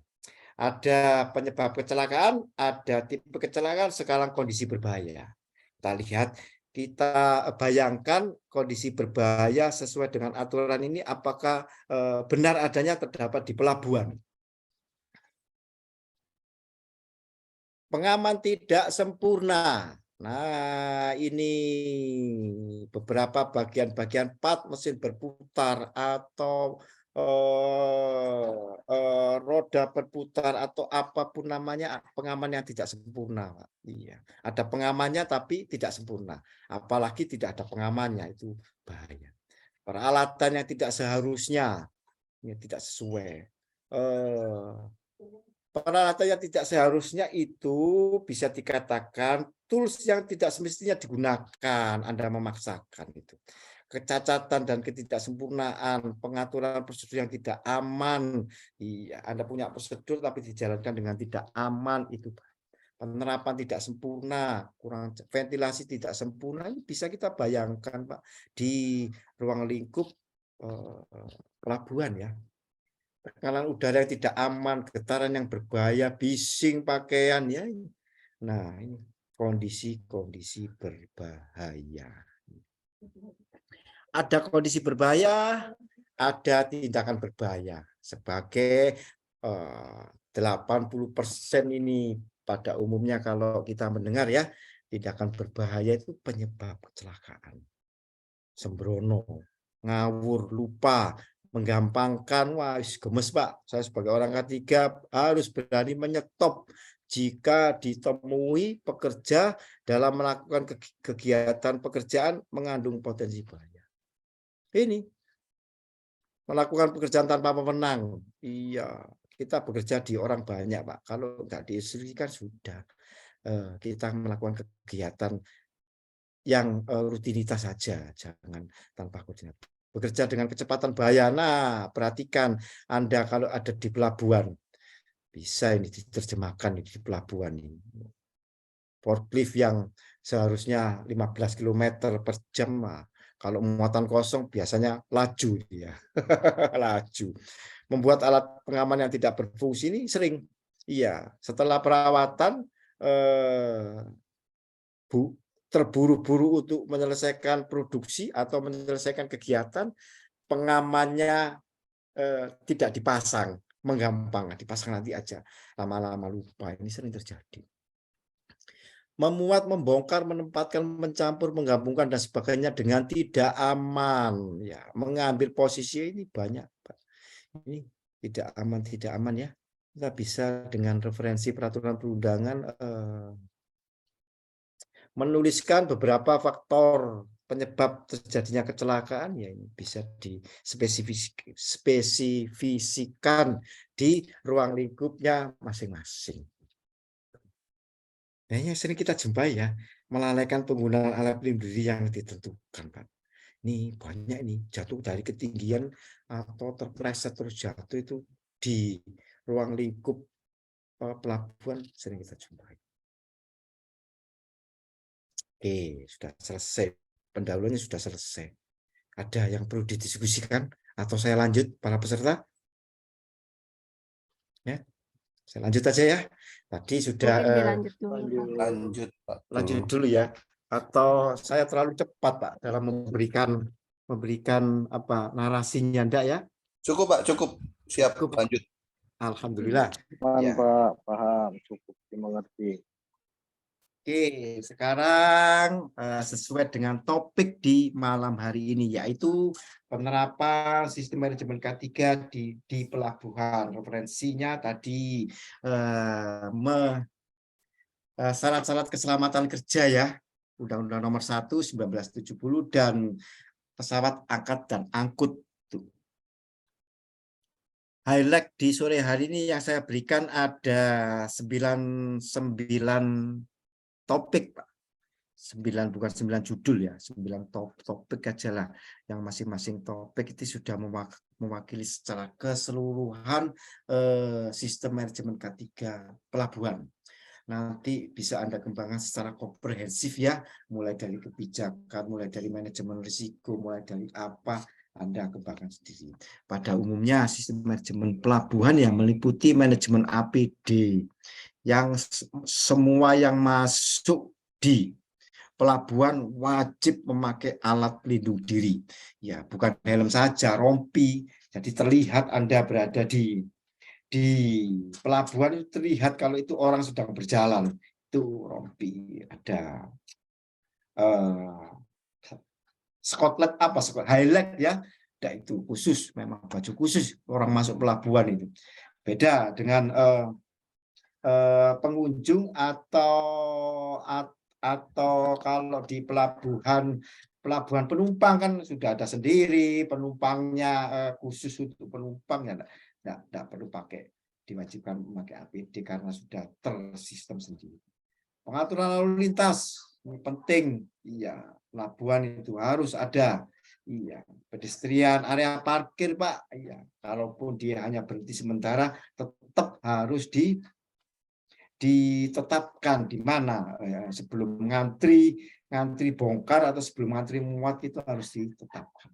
Ada penyebab kecelakaan, ada tipe kecelakaan, sekarang kondisi berbahaya. Kita lihat, kita bayangkan kondisi berbahaya sesuai dengan aturan ini, apakah benar adanya terdapat di pelabuhan. Pengaman tidak sempurna. Nah, ini beberapa bagian-bagian part mesin berputar atau roda berputar atau apapun namanya, pengaman yang tidak sempurna. Iya, ada pengamannya tapi tidak sempurna. Apalagi tidak ada pengamannya, itu bahaya. Peralatan yang tidak seharusnya, ini tidak sesuai. Peralatan yang tidak seharusnya itu bisa dikatakan tools yang tidak semestinya digunakan, Anda memaksakan itu. Kecacatan dan ketidaksempurnaan, pengaturan prosedur yang tidak aman. Iya, Anda punya prosedur tapi dijalankan dengan tidak aman, itu penerapan tidak sempurna, kurang ventilasi tidak sempurna, ini bisa kita bayangkan Pak di ruang lingkup pelabuhan ya. Tekanan udara yang tidak aman, getaran yang berbahaya, bising pakaian ya. Nah, ini kondisi-kondisi berbahaya. Ada kondisi berbahaya, ada tindakan berbahaya. Sebagai 80% ini pada umumnya kalau kita mendengar ya, tindakan berbahaya itu penyebab kecelakaan. Sembrono, ngawur, lupa, menggampangkan, wah gemes Pak, saya sebagai orang ketiga harus berani menyetop jika ditemui pekerja dalam melakukan kegiatan pekerjaan mengandung potensi bahaya. Ini melakukan pekerjaan tanpa pemenang. Iya, kita bekerja di orang banyak Pak, kalau nggak diinstruksikan sudah kita melakukan kegiatan yang rutinitas saja, jangan tanpa koordinasi. Bekerja dengan kecepatan bahaya. Nah, perhatikan Anda kalau ada di pelabuhan, bisa ini diterjemahkan di pelabuhan ini. Forklift yang seharusnya 15 km per jam, kalau muatan kosong biasanya laju dia. Laju. Membuat alat pengaman yang tidak berfungsi ini sering. Iya, setelah perawatan terburu-buru untuk menyelesaikan produksi atau menyelesaikan kegiatan, pengamannya tidak dipasang, menggampang, dipasang nanti aja, lama-lama lupa, ini sering terjadi. Memuat, membongkar, menempatkan, mencampur, menggabungkan dan sebagainya dengan tidak aman, ya, mengambil posisi ini banyak, Pak. Ini tidak aman ya. Kita bisa dengan referensi peraturan perundangan menuliskan beberapa faktor penyebab terjadinya kecelakaan, ya ini bisa dispesifikasikan di ruang lingkupnya masing-masing. Nah, yang sering kita jumpai ya, melalaikan penggunaan alat pelindung diri yang ditentukan, Pak. Ini banyak ini jatuh dari ketinggian atau terpeleset terus jatuh itu di ruang lingkup pelabuhan sering kita jumpai. Oke, sudah selesai. Pendahuluannya sudah selesai. Ada yang perlu didiskusikan atau saya lanjut para peserta? Ya, saya lanjut aja ya. Tadi sudah Mungkin dilanjut dulu. Lanjut. Lanjut Pak. lanjut dulu ya. Atau saya terlalu cepat Pak dalam memberikan apa narasinya, enggak ya? Cukup Pak, cukup. Siap, Cukup, Pak. lanjut. Alhamdulillah. Aman, Ya. Pak. Paham. Cukup dimengerti. Oke, sekarang sesuai dengan topik di malam hari ini, yaitu penerapan sistem manajemen K3 di pelabuhan. Referensinya tadi syarat-syarat keselamatan kerja ya, Undang-Undang Nomor 1 1970 dan pesawat angkat dan angkut. Tuh. Highlight di sore hari ini yang saya berikan ada 9 topik, Pak. 9 bukan 9 judul ya, 9 topik aja lah. Yang masing-masing topik itu sudah mewakili secara keseluruhan sistem manajemen K3 pelabuhan. Nanti bisa Anda kembangkan secara komprehensif ya, mulai dari kebijakan, mulai dari manajemen risiko, mulai dari apa Anda kembangkan sendiri. Pada umumnya sistem manajemen pelabuhan yang meliputi manajemen APD, yang semua yang masuk di pelabuhan wajib memakai alat pelindung diri. Ya, bukan helm saja, rompi. Jadi terlihat Anda berada di pelabuhan, itu terlihat kalau itu orang sedang berjalan. Itu rompi, ada skotlet apa, highlight ya. Nah, itu khusus, memang baju khusus orang masuk pelabuhan itu. Beda dengan pengunjung atau kalau di pelabuhan penumpang kan sudah ada sendiri penumpangnya, khusus untuk penumpang ya, enggak perlu diwajibkan memakai APD karena sudah tersistem sendiri. Pengaturan lalu lintas ini penting, iya, pelabuhan itu harus ada. Iya, pedestrian, area parkir Pak, iya, kalaupun dia hanya berhenti sementara tetap harus ditetapkan di mana sebelum ngantri bongkar atau sebelum ngantri muat itu harus ditetapkan.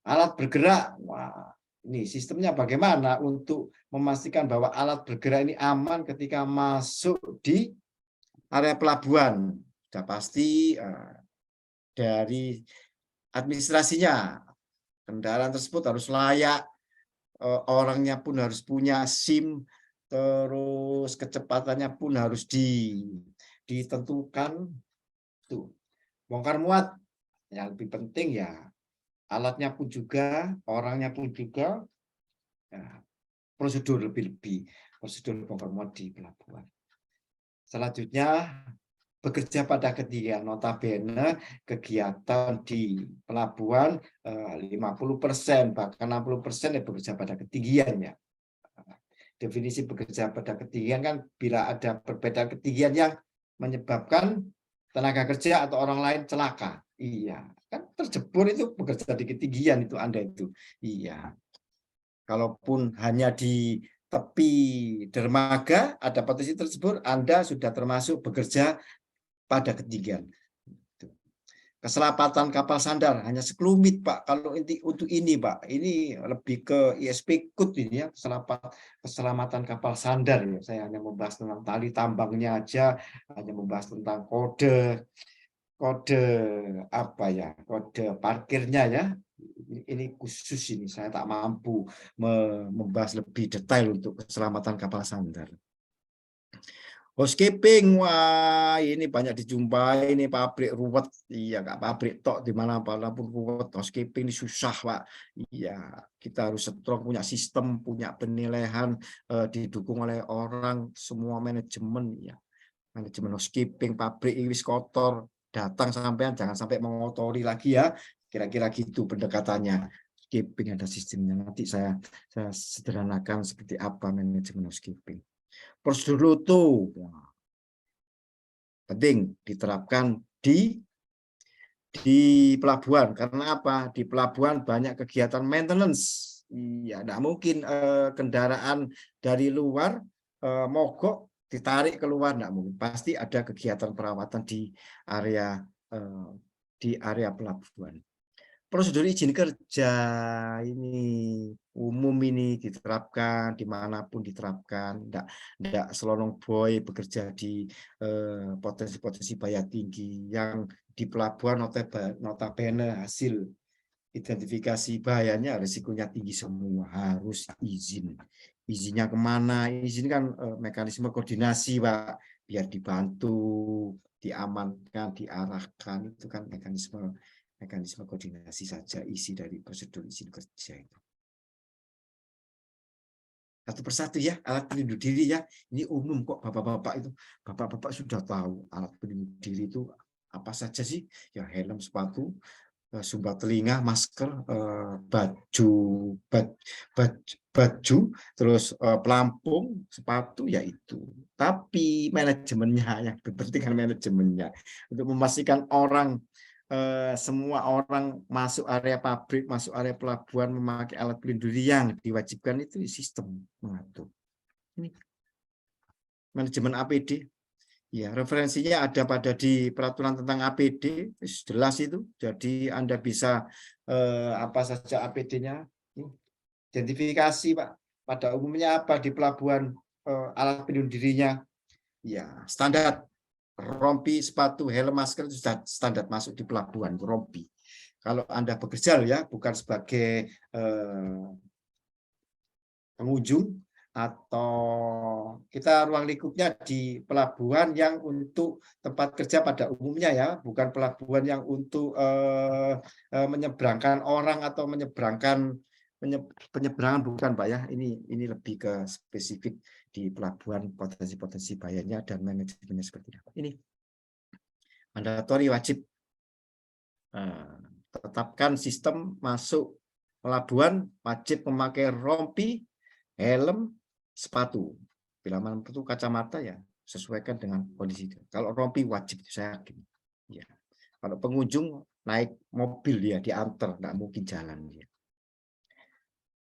Alat bergerak, wah ini sistemnya bagaimana untuk memastikan bahwa alat bergerak ini aman ketika masuk di area pelabuhan. Sudah pasti dari administrasinya, kendaraan tersebut harus layak, orangnya pun harus punya SIM, terus kecepatannya pun harus ditentukan. Tuh, bongkar muat, yang lebih penting ya alatnya pun juga, orangnya pun juga, ya, prosedur bongkar muat di pelabuhan. Selanjutnya bekerja pada ketinggian, notabene kegiatan di pelabuhan 50% bahkan 60% ya bekerja pada ketinggian ya. Definisi bekerja pada ketinggian kan bila ada perbedaan ketinggian yang menyebabkan tenaga kerja atau orang lain celaka. Iya, kan terjebur itu bekerja di ketinggian itu Anda itu. Iya. Kalaupun hanya di tepi dermaga ada potensi tersebut, Anda sudah termasuk bekerja pada ketinggian. Keselamatan kapal sandar hanya sekelumit Pak. Kalau untuk ini Pak, ini lebih ke ISP Code ini ya, keselamatan kapal sandar ya. Saya hanya membahas tentang tali tambangnya aja, hanya membahas tentang kode apa ya, kode parkirnya ya. Ini khusus, ini saya tak mampu membahas lebih detail untuk keselamatan kapal sandar. Housekeeping, wah ini banyak dijumpai, ini pabrik ruwet, iya nggak pabrik tok di mana pun ruwet. Housekeeping ini susah Pak, iya kita harus strong, punya sistem, punya penilaian, didukung oleh orang, semua manajemen, ya manajemen housekeeping. Pabrik ini kotor, datang sampean jangan sampai mengotori lagi ya, kira-kira gitu pendekatannya. Housekeeping ada sistemnya, nanti saya sederhanakan seperti apa manajemen housekeeping. Prosedur Loto penting diterapkan di pelabuhan karena apa? Di pelabuhan banyak kegiatan maintenance. Iya, tidak mungkin kendaraan dari luar mogok ditarik keluar, tidak mungkin. Pasti ada kegiatan perawatan di area pelabuhan. prosedur izin kerja ini umum, ini diterapkan dimanapun diterapkan, enggak selonong boy bekerja di potensi-potensi bahaya tinggi yang di pelabuhan notabene hasil identifikasi bahayanya risikonya tinggi semua, harus izin. Izinnya kemana? Izin kan mekanisme koordinasi, Pak, biar dibantu, diamankan, diarahkan, itu kan mekanisme koordinasi saja isi dari prosedur izin kerja itu. Satu persatu ya, alat pelindung diri ya. Ini umum kok, bapak-bapak itu. Bapak-bapak sudah tahu alat pelindung diri itu apa saja sih? Ya helm, sepatu, sumbat telinga, masker, baju, terus pelampung, sepatu, ya itu. Tapi manajemennya yang penting kan manajemennya untuk memastikan semua orang masuk area pabrik, masuk area pelabuhan memakai alat pelindung diri yang diwajibkan, itu sistem mengatur. Ini manajemen APD. Ya, referensinya ada di peraturan tentang APD, jelas itu. Jadi Anda bisa apa saja APD-nya. Identifikasi, Pak. Pada umumnya apa di pelabuhan alat pelindung dirinya? Ya, standar rompi, sepatu, helm, masker itu sudah standar masuk di pelabuhan, rompi. Kalau Anda bekerja ya, bukan sebagai pengunjung, atau kita ruang lingkupnya di pelabuhan yang untuk tempat kerja pada umumnya ya, bukan pelabuhan yang untuk menyeberangkan orang atau penyeberangan, bukan, Pak ya. Ini lebih ke spesifik di pelabuhan, potensi-potensi bahayanya dan manajemennya seperti apa. Ini mandatori, wajib tetapkan sistem masuk pelabuhan wajib memakai rompi, helm, sepatu. Bila mana itu kacamata ya sesuaikan dengan kondisi itu. Kalau rompi wajib, saya yakin. Ya. Kalau pengunjung naik mobil dia diantar, nggak mungkin jalan dia.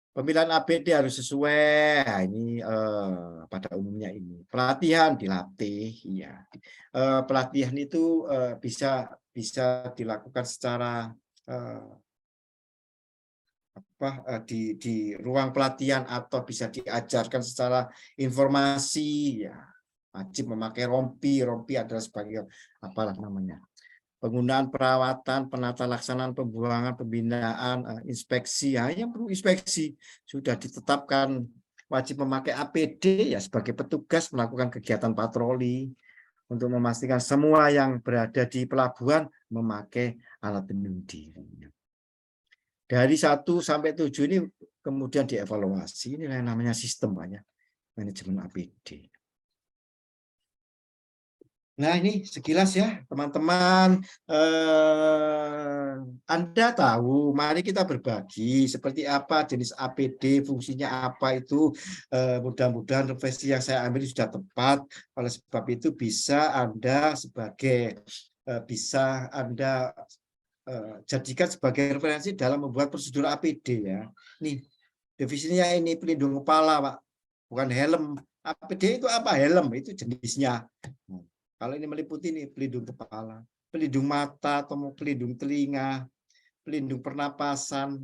Pemilihan APD harus sesuai. Nah, ini pada umumnya ini. Pelatihan dilatih, ya. Pelatihan itu bisa dilakukan secara di ruang pelatihan atau bisa diajarkan secara informasi, ya. Wajib memakai rompi adalah sebagai apalah namanya, penggunaan perawatan, penata laksanaan pembuangan, pembinaan, inspeksi. Hanya perlu inspeksi sudah ditetapkan wajib memakai APD ya, sebagai petugas melakukan kegiatan patroli untuk memastikan semua yang berada di pelabuhan memakai alat pelindung diri. Dari 1 sampai 7 ini kemudian dievaluasi. Ini yang namanya sistem, banyak manajemen APD. Nah, ini sekilas ya teman-teman. Anda tahu, mari kita berbagi seperti apa jenis APD, fungsinya apa itu. Mudah-mudahan refleksi yang saya ambil sudah tepat. Oleh sebab itu bisa Anda jadikan sebagai referensi dalam membuat prosedur APD ya. Nih, definisinya ini pelindung kepala, Pak. Bukan helm. APD itu apa? Helm itu jenisnya. Kalau ini meliputi ini pelindung kepala, pelindung mata atau pelindung telinga, pelindung pernapasan,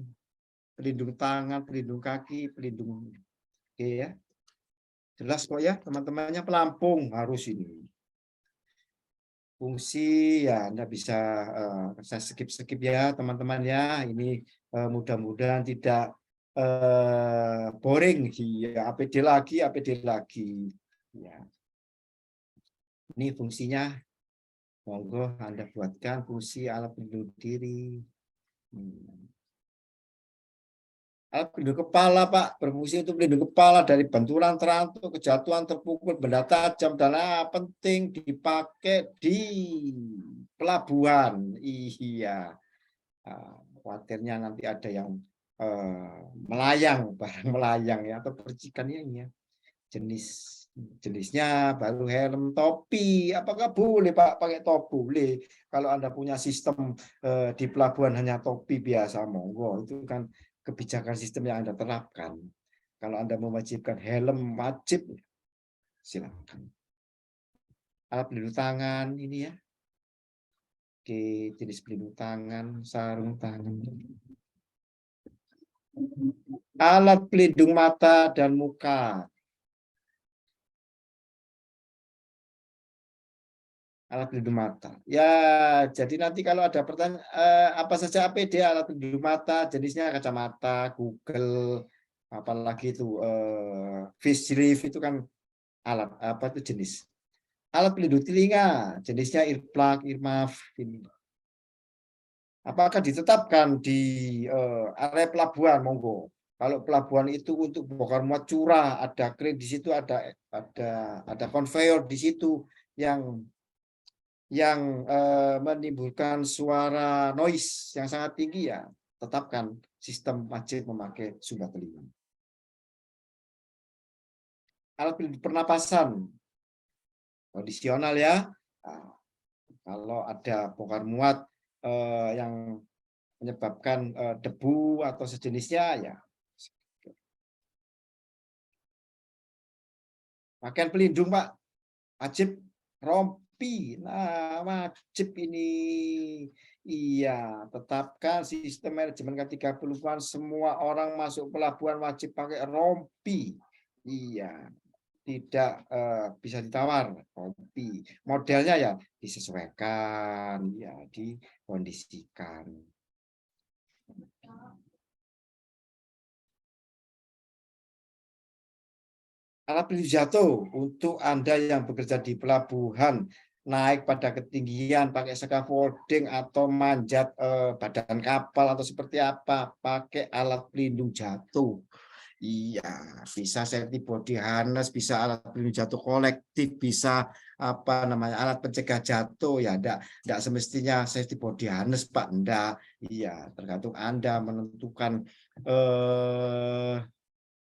pelindung tangan, pelindung kaki, pelindung, oke ya. Jelas kok ya teman-temannya. Pelampung harus ini. Fungsi ya Anda bisa saya skip ya teman-teman ya. Ini mudah-mudahan tidak boring. Ya, APD lagi ya. Ini fungsinya, monggo Anda buatkan fungsi alat pelindung diri. Alat pelindung kepala, Pak, berfungsi untuk pelindung kepala dari benturan, terantuk, kejatuhan, terpukul, benda tajam, dan penting dipakai di pelabuhan. Iya, khawatirnya nanti ada yang melayang, barang melayang ya, atau percikannya ya. Jenisnya baru helm, topi. Apakah boleh, Pak, pakai topi? Boleh. Kalau Anda punya sistem di pelabuhan hanya topi biasa, monggo. Itu kan kebijakan sistem yang Anda terapkan. Kalau Anda mewajibkan helm wajib, silakan. Alat pelindung tangan ini ya. Oke, jenis pelindung tangan, sarung tangan. Alat pelindung mata dan muka. Alat pelindung mata. Ya, jadi nanti kalau ada pertanyaan apa saja APD alat pelindung mata, jenisnya kacamata, Google, apalagi itu face relief itu kan alat apa itu jenis. Alat pelindung telinga, jenisnya earplug, earmuff. Ini. Apakah ditetapkan di area pelabuhan, monggo. Kalau pelabuhan itu untuk bongkar muat curah, ada crane di situ, ada konveyor di situ yang menimbulkan suara noise yang sangat tinggi, ya tetapkan sistem wajib memakai sumber telinga. Alat pelindung pernapasan kondisional ya. Nah, kalau ada bongkar muat yang menyebabkan debu atau sejenisnya, ya pakaian pelindung Pak, wajib rompi. Nah, wajib ini. Iya, tetapkan sistem manajemen K30-an, semua orang masuk pelabuhan wajib pakai rompi. Iya, tidak bisa ditawar rompi. Modelnya ya disesuaikan, ya dikondisikan. Alat pelindung jatuh untuk Anda yang bekerja di pelabuhan, naik pada ketinggian pakai scaffolding atau manjat badan kapal atau seperti apa, pakai alat pelindung jatuh. Iya, bisa safety body harness, bisa alat pelindung jatuh kolektif, bisa apa namanya alat pencegah jatuh, ya enggak semestinya safety body harness Pak, enggak. Iya, tergantung Anda menentukan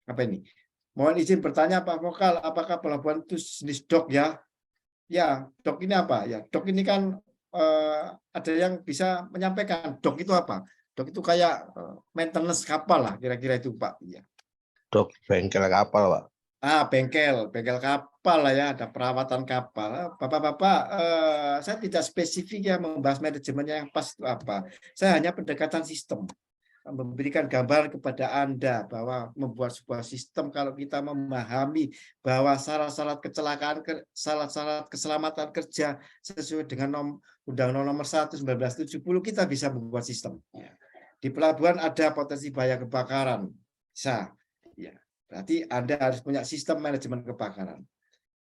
apa ini. Mohon izin bertanya Pak Vokal, apakah pelabuhan itu jenis dock ya? Ya, dock ini apa? Ya, dock ini kan ada yang bisa menyampaikan dock itu apa? Dock itu kayak maintenance kapal lah, kira-kira itu Pak. Ya. Dok, bengkel kapal, Pak. Bengkel kapal lah ya, ada perawatan kapal. Bapak-bapak, saya tidak spesifik ya membahas manajemennya yang pas itu apa. Saya hanya pendekatan sistem. Memberikan gambar kepada Anda bahwa membuat sebuah sistem, kalau kita memahami bahwa syarat-syarat kecelakaan, syarat-syarat keselamatan kerja sesuai dengan Undang-Undang Nomor 1 1970, kita bisa membuat sistem. Di pelabuhan ada potensi bahaya kebakaran, bisa. Ya, berarti Anda harus punya sistem manajemen kebakaran.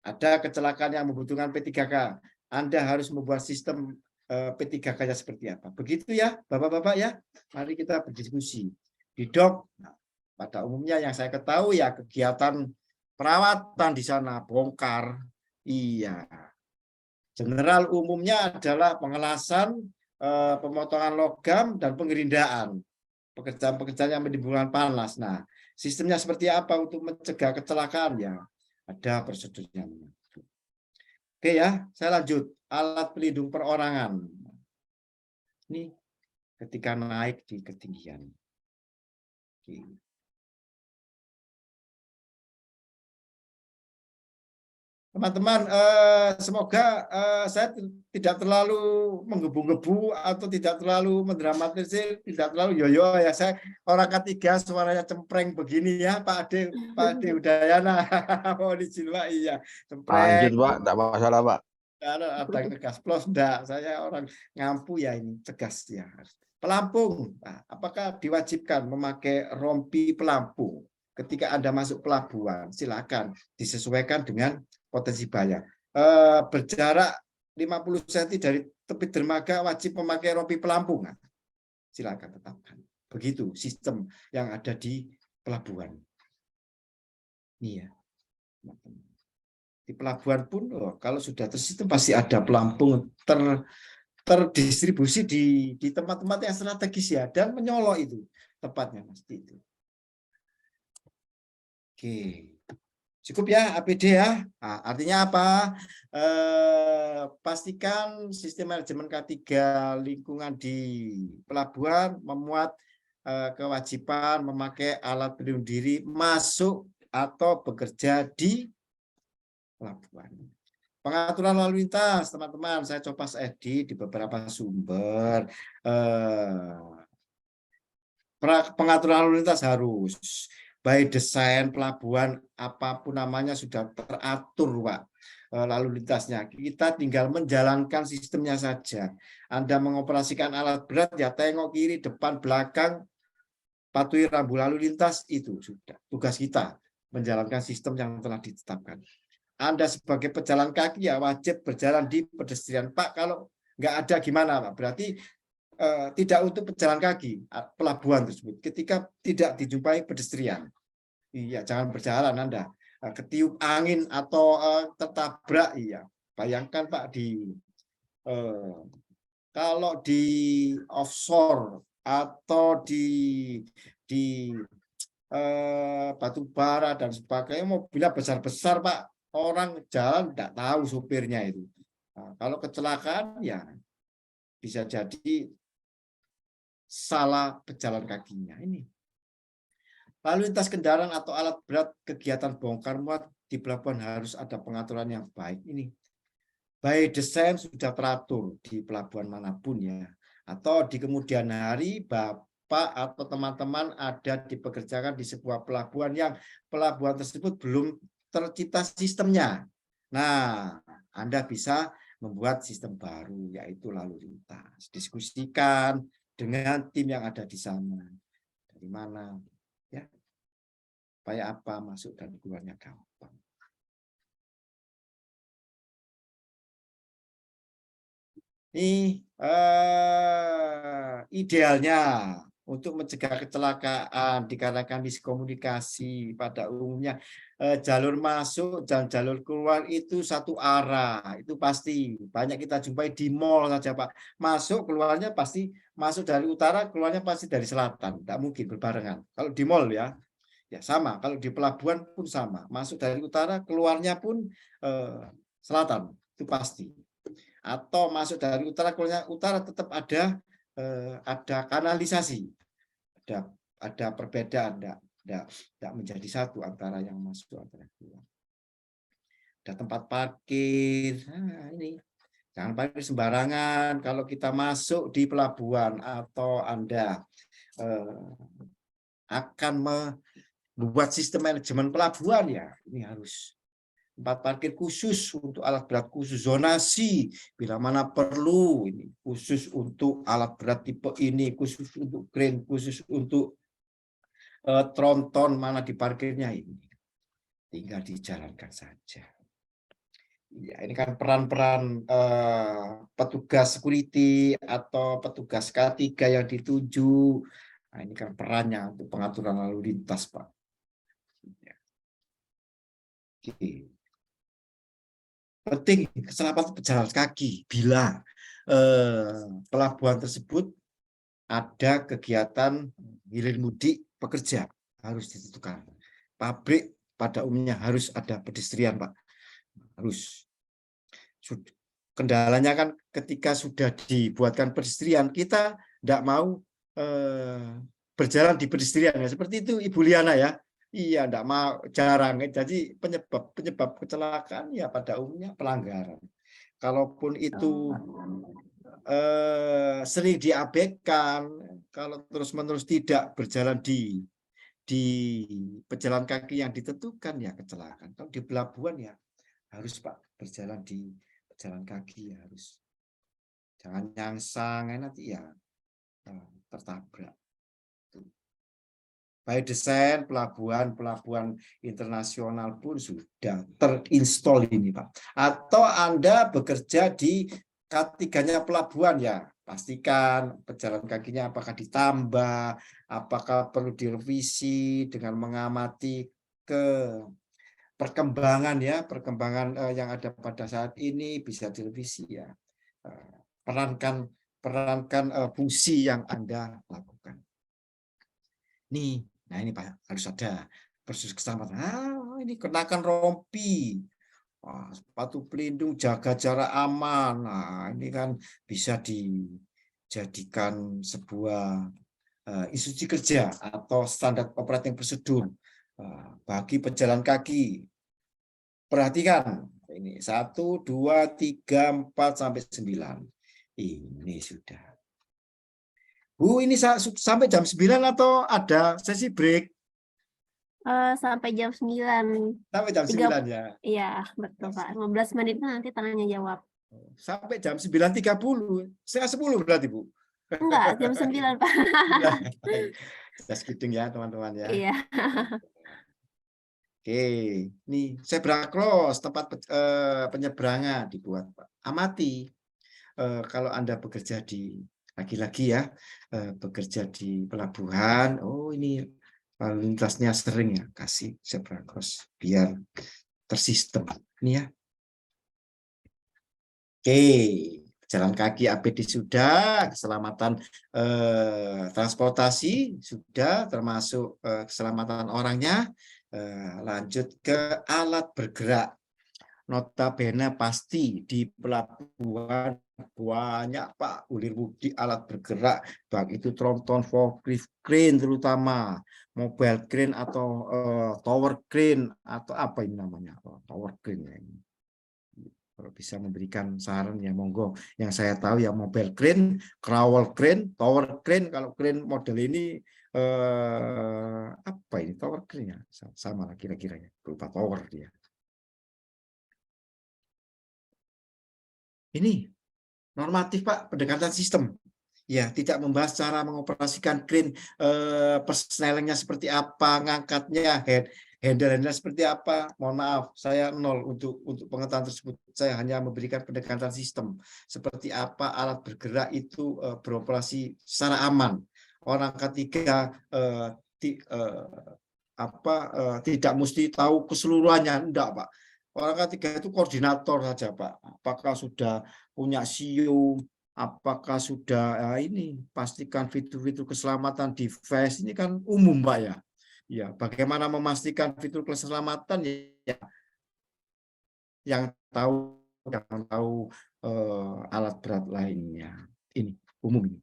Ada kecelakaan yang membutuhkan P3K, Anda harus membuat sistem P3K-nya seperti apa. Begitu ya, Bapak-bapak ya. Mari kita berdiskusi. Di dock, pada umumnya yang saya ketahui ya kegiatan perawatan di sana, bongkar. Iya. General umumnya adalah pengelasan, pemotongan logam, dan pengerindaan. Pekerjaan-pekerjaan yang menimbulkan panas. Nah, sistemnya seperti apa untuk mencegah kecelakaan ya? Ada prosedurnya. Oke ya, saya lanjut. Alat pelindung perorangan. Ini ketika naik di ketinggian. Oke. Teman-teman, semoga saya tidak terlalu menggebu-gebu atau tidak terlalu mendramatisir, tidak terlalu yoyo ya. Saya orang ketiga suaranya cempreng begini ya, Pak Ade Udayana. Mohon izin Pak, iya, Lanjut, cempreng. Pak. Tidak masalah, Pak. Ada yang tegas plus enggak, saya orang ngampu ya, ini tegas ya. Pelampung, nah, apakah diwajibkan memakai rompi pelampung ketika Anda masuk pelabuhan? Silakan disesuaikan dengan potensi bahaya. Berjarak 50 cm dari tepi dermaga wajib memakai rompi pelampung. Nah, silakan tetapkan. Begitu sistem yang ada di pelabuhan. Iya. Di pelabuhan pun kalau sudah tersistem pasti ada pelampung terdistribusi di tempat-tempat yang strategis ya, dan menyolok itu tepatnya pasti itu. Oke, cukup ya APD ya. Nah, artinya apa? Pastikan sistem manajemen K3 lingkungan di pelabuhan memuat kewajiban memakai alat pelindung diri masuk atau bekerja di pelabuhan. Pengaturan lalu lintas, teman-teman, saya coba edit di beberapa sumber. Pengaturan lalu lintas harus by desain pelabuhan apapun namanya sudah teratur, Pak. Lalu lintasnya. Kita tinggal menjalankan sistemnya saja. Anda mengoperasikan alat berat, ya tengok kiri, depan, belakang, patuhi rambu lalu lintas, itu sudah tugas kita menjalankan sistem yang telah ditetapkan. Anda sebagai pejalan kaki ya wajib berjalan di pedestrian, Pak. Kalau nggak ada gimana, Pak? Berarti tidak untuk pejalan kaki pelabuhan tersebut ketika tidak dijumpai pedestrian. Iya, jangan berjalan Anda. Ketiup angin atau tertabrak, iya. Bayangkan Pak, kalau di offshore atau di batu bara dan sebagainya, mobilnya besar-besar Pak, orang jalan tidak tahu supirnya itu. Nah, kalau kecelakaan ya bisa jadi salah pejalan kakinya ini. Lalu lintas kendaraan atau alat berat kegiatan bongkar muat di pelabuhan harus ada pengaturan yang baik ini. By desain sudah teratur di pelabuhan manapun ya. Atau di kemudian hari Bapak atau teman-teman ada dipekerjakan di sebuah pelabuhan yang pelabuhan tersebut belum tercipta sistemnya. Nah, Anda bisa membuat sistem baru yaitu lalu lintas. Diskusikan dengan tim yang ada di sana. Dari mana? Ya, supaya apa masuk dan keluarnya gampang. Ini idealnya untuk mencegah kecelakaan dikarenakan miskomunikasi pada umumnya jalur masuk dan jalur keluar itu satu arah, itu pasti banyak kita jumpai di mall saja Pak. Masuk keluarnya pasti masuk dari utara, keluarnya pasti dari selatan, tidak mungkin berbarengan. Kalau di mall ya. Ya sama, kalau di pelabuhan pun sama. Masuk dari utara, keluarnya pun selatan, itu pasti. Atau masuk dari utara, keluarnya utara tetap ada kanalisasi. Ada perbedaan, tidak menjadi satu antara yang masuk antara keluar. Ada tempat parkir. Nah, ini jangan parkir sembarangan. Kalau kita masuk di pelabuhan atau Anda akan membuat sistem manajemen pelabuhan ya, ini harus tempat parkir khusus untuk alat berat khusus, zonasi bila mana perlu, ini khusus untuk alat berat tipe ini, khusus untuk crane, khusus untuk tronton mana diparkirnya, ini tinggal dijalankan saja. Ya, ini kan peran-peran petugas security atau petugas K3 yang dituju. Nah, ini kan perannya untuk pengaturan lalu lintas, Pak. Oke. Penting keselamatan pejalan kaki bila pelabuhan tersebut ada kegiatan hilir mudik pekerja, harus ditentukan. Pabrik pada umumnya harus ada pedestrian, Pak. Harus. Kendalanya kan ketika sudah dibuatkan pedestrian, kita tidak mau berjalan di pedestrian ya. Seperti itu Ibu Liana ya. Iya, enggak mau, jarang. Jadi penyebab kecelakaan ya pada umumnya pelanggaran. Kalaupun itu sering diabaikan, kalau terus-menerus tidak berjalan di pejalan kaki yang ditentukan ya kecelakaan. Kalau di pelabuhan ya harus Pak berjalan di pejalan kaki ya harus. Jangan nyangsang nanti ya tertabrak. By desain pelabuhan internasional pun sudah terinstall ini Pak. Atau Anda bekerja di K3-nya pelabuhan ya, pastikan pejalan kakinya apakah ditambah, apakah perlu direvisi dengan mengamati ke perkembangan ya, perkembangan yang ada pada saat ini bisa direvisi ya. Perankan fungsi yang Anda lakukan. Nih, nah ini Pak harus ada proses keselamatan. Ini kenakan rompi, sepatu pelindung, jaga jarak aman. Nah, ini kan bisa dijadikan sebuah instruksi kerja atau standar operating prosedur bagi pejalan kaki. Perhatikan ini 1, 2, 3, 4 sampai 9. Ini sudah. Bu, ini sampai jam 9 atau ada sesi break? Sampai jam 9. Sampai jam 3, 9 ya. iya, betul Pak. 15 menit nanti tangannya jawab. Sampai jam 9.30. Setengah 10 berarti, Bu. Enggak, jam 9 Pak. Just kidding ya, teman-teman ya. Iya. Oke, nih zebra cross, tempat penyeberangan dibuat, Pak. Amati. Kalau Anda bekerja di lagi-lagi ya, bekerja di pelabuhan, oh ini lalu lintasnya sering ya, kasih zebra cross biar tersistem. Ini ya. Oke, jalan kaki APD sudah, keselamatan transportasi sudah, termasuk keselamatan orangnya. Lanjut ke alat bergerak. Notabene pasti di pelabuhan banyak Pak ulir-ulir alat bergerak, baik itu tronton, forklift, crane terutama, mobile crane atau tower crane atau apa ini namanya, tower crane ya ini. Kalau bisa memberikan saran ya monggo. Yang saya tahu ya mobile crane, crawl crane, tower crane. Kalau crane model ini apa ini tower crane ya? Sama lah kira-kira ya, berupa tower dia. Ini normatif Pak, pendekatan sistem. Ya, tidak membahas cara mengoperasikan crane, persnelingnya seperti apa, ngangkatnya, handle-nya seperti apa. Mohon maaf, saya nol untuk pengetahuan tersebut. Saya hanya memberikan pendekatan sistem. Seperti apa alat bergerak itu beroperasi secara aman. Orang ketiga tidak mesti tahu keseluruhannya, enggak Pak. Orang ketiga itu koordinator saja Pak. Apakah sudah punya SIU, apakah sudah ini pastikan fitur-fitur keselamatan device ini kan umum Pak ya. Ya, bagaimana memastikan fitur keselamatan ya yang tahu alat berat lainnya. Ini umum ini.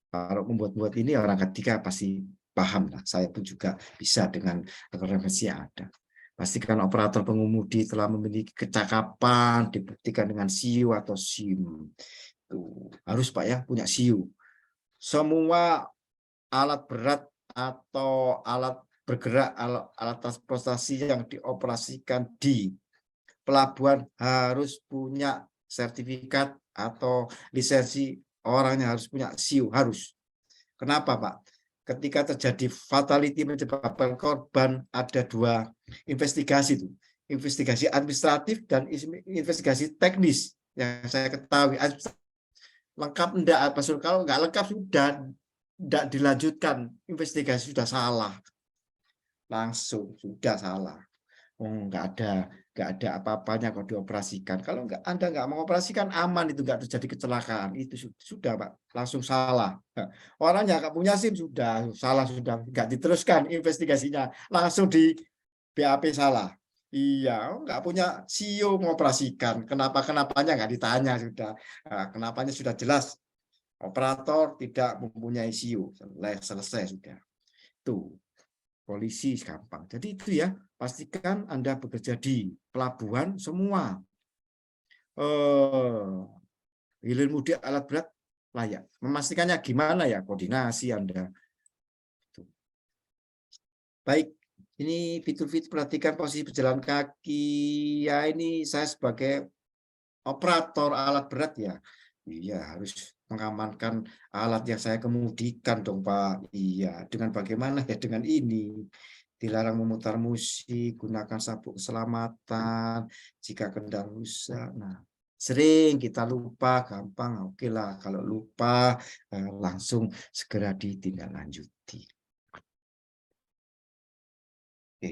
Kalau membuat ini orang ketiga pasti paham lah. Saya pun juga bisa dengan referensi yang ada. Pastikan operator pengemudi telah memiliki kecakapan, dibuktikan dengan SIU atau SIM. Tuh, harus Pak ya punya SIU. Semua alat berat atau alat bergerak, alat transportasi yang dioperasikan di pelabuhan harus punya sertifikat atau lisensi, orangnya harus punya SIU, harus. Kenapa Pak? Ketika terjadi fatality menyebabkan korban, ada dua investigasi itu, investigasi administratif dan investigasi teknis yang saya ketahui. Lengkap enggak apa kalau nggak lengkap sudah enggak dilanjutkan, investigasi sudah salah, langsung sudah salah. Nggak ada apa-apanya kalau dioperasikan. Kalau Anda nggak mengoperasikan aman, itu nggak terjadi kecelakaan, itu sudah Pak, langsung salah. Orangnya nggak punya SIM sudah salah, sudah nggak diteruskan investigasinya, langsung di BAP salah. Iya, nggak punya SIU mengoperasikan, kenapanya nggak ditanya sudah. Kenapanya sudah jelas, operator tidak mempunyai SIU, selesai sudah. Tuh. Polisi gampang. Jadi itu ya, pastikan Anda bekerja di pelabuhan semua. Hilir mudik alat berat layak. Memastikannya gimana ya, koordinasi Anda. Baik, ini fitur-fitur perhatikan posisi berjalan kaki. Ya ini saya sebagai operator alat berat ya. Iya, harus mengamankan alat yang saya kemudikan dong Pak. Iya, dengan bagaimana ya, dengan ini. Dilarang memutar musik, gunakan sabuk keselamatan jika kendang rusak. Nah, sering kita lupa, gampang. Oke lah, kalau lupa langsung segera ditindaklanjuti. Oke.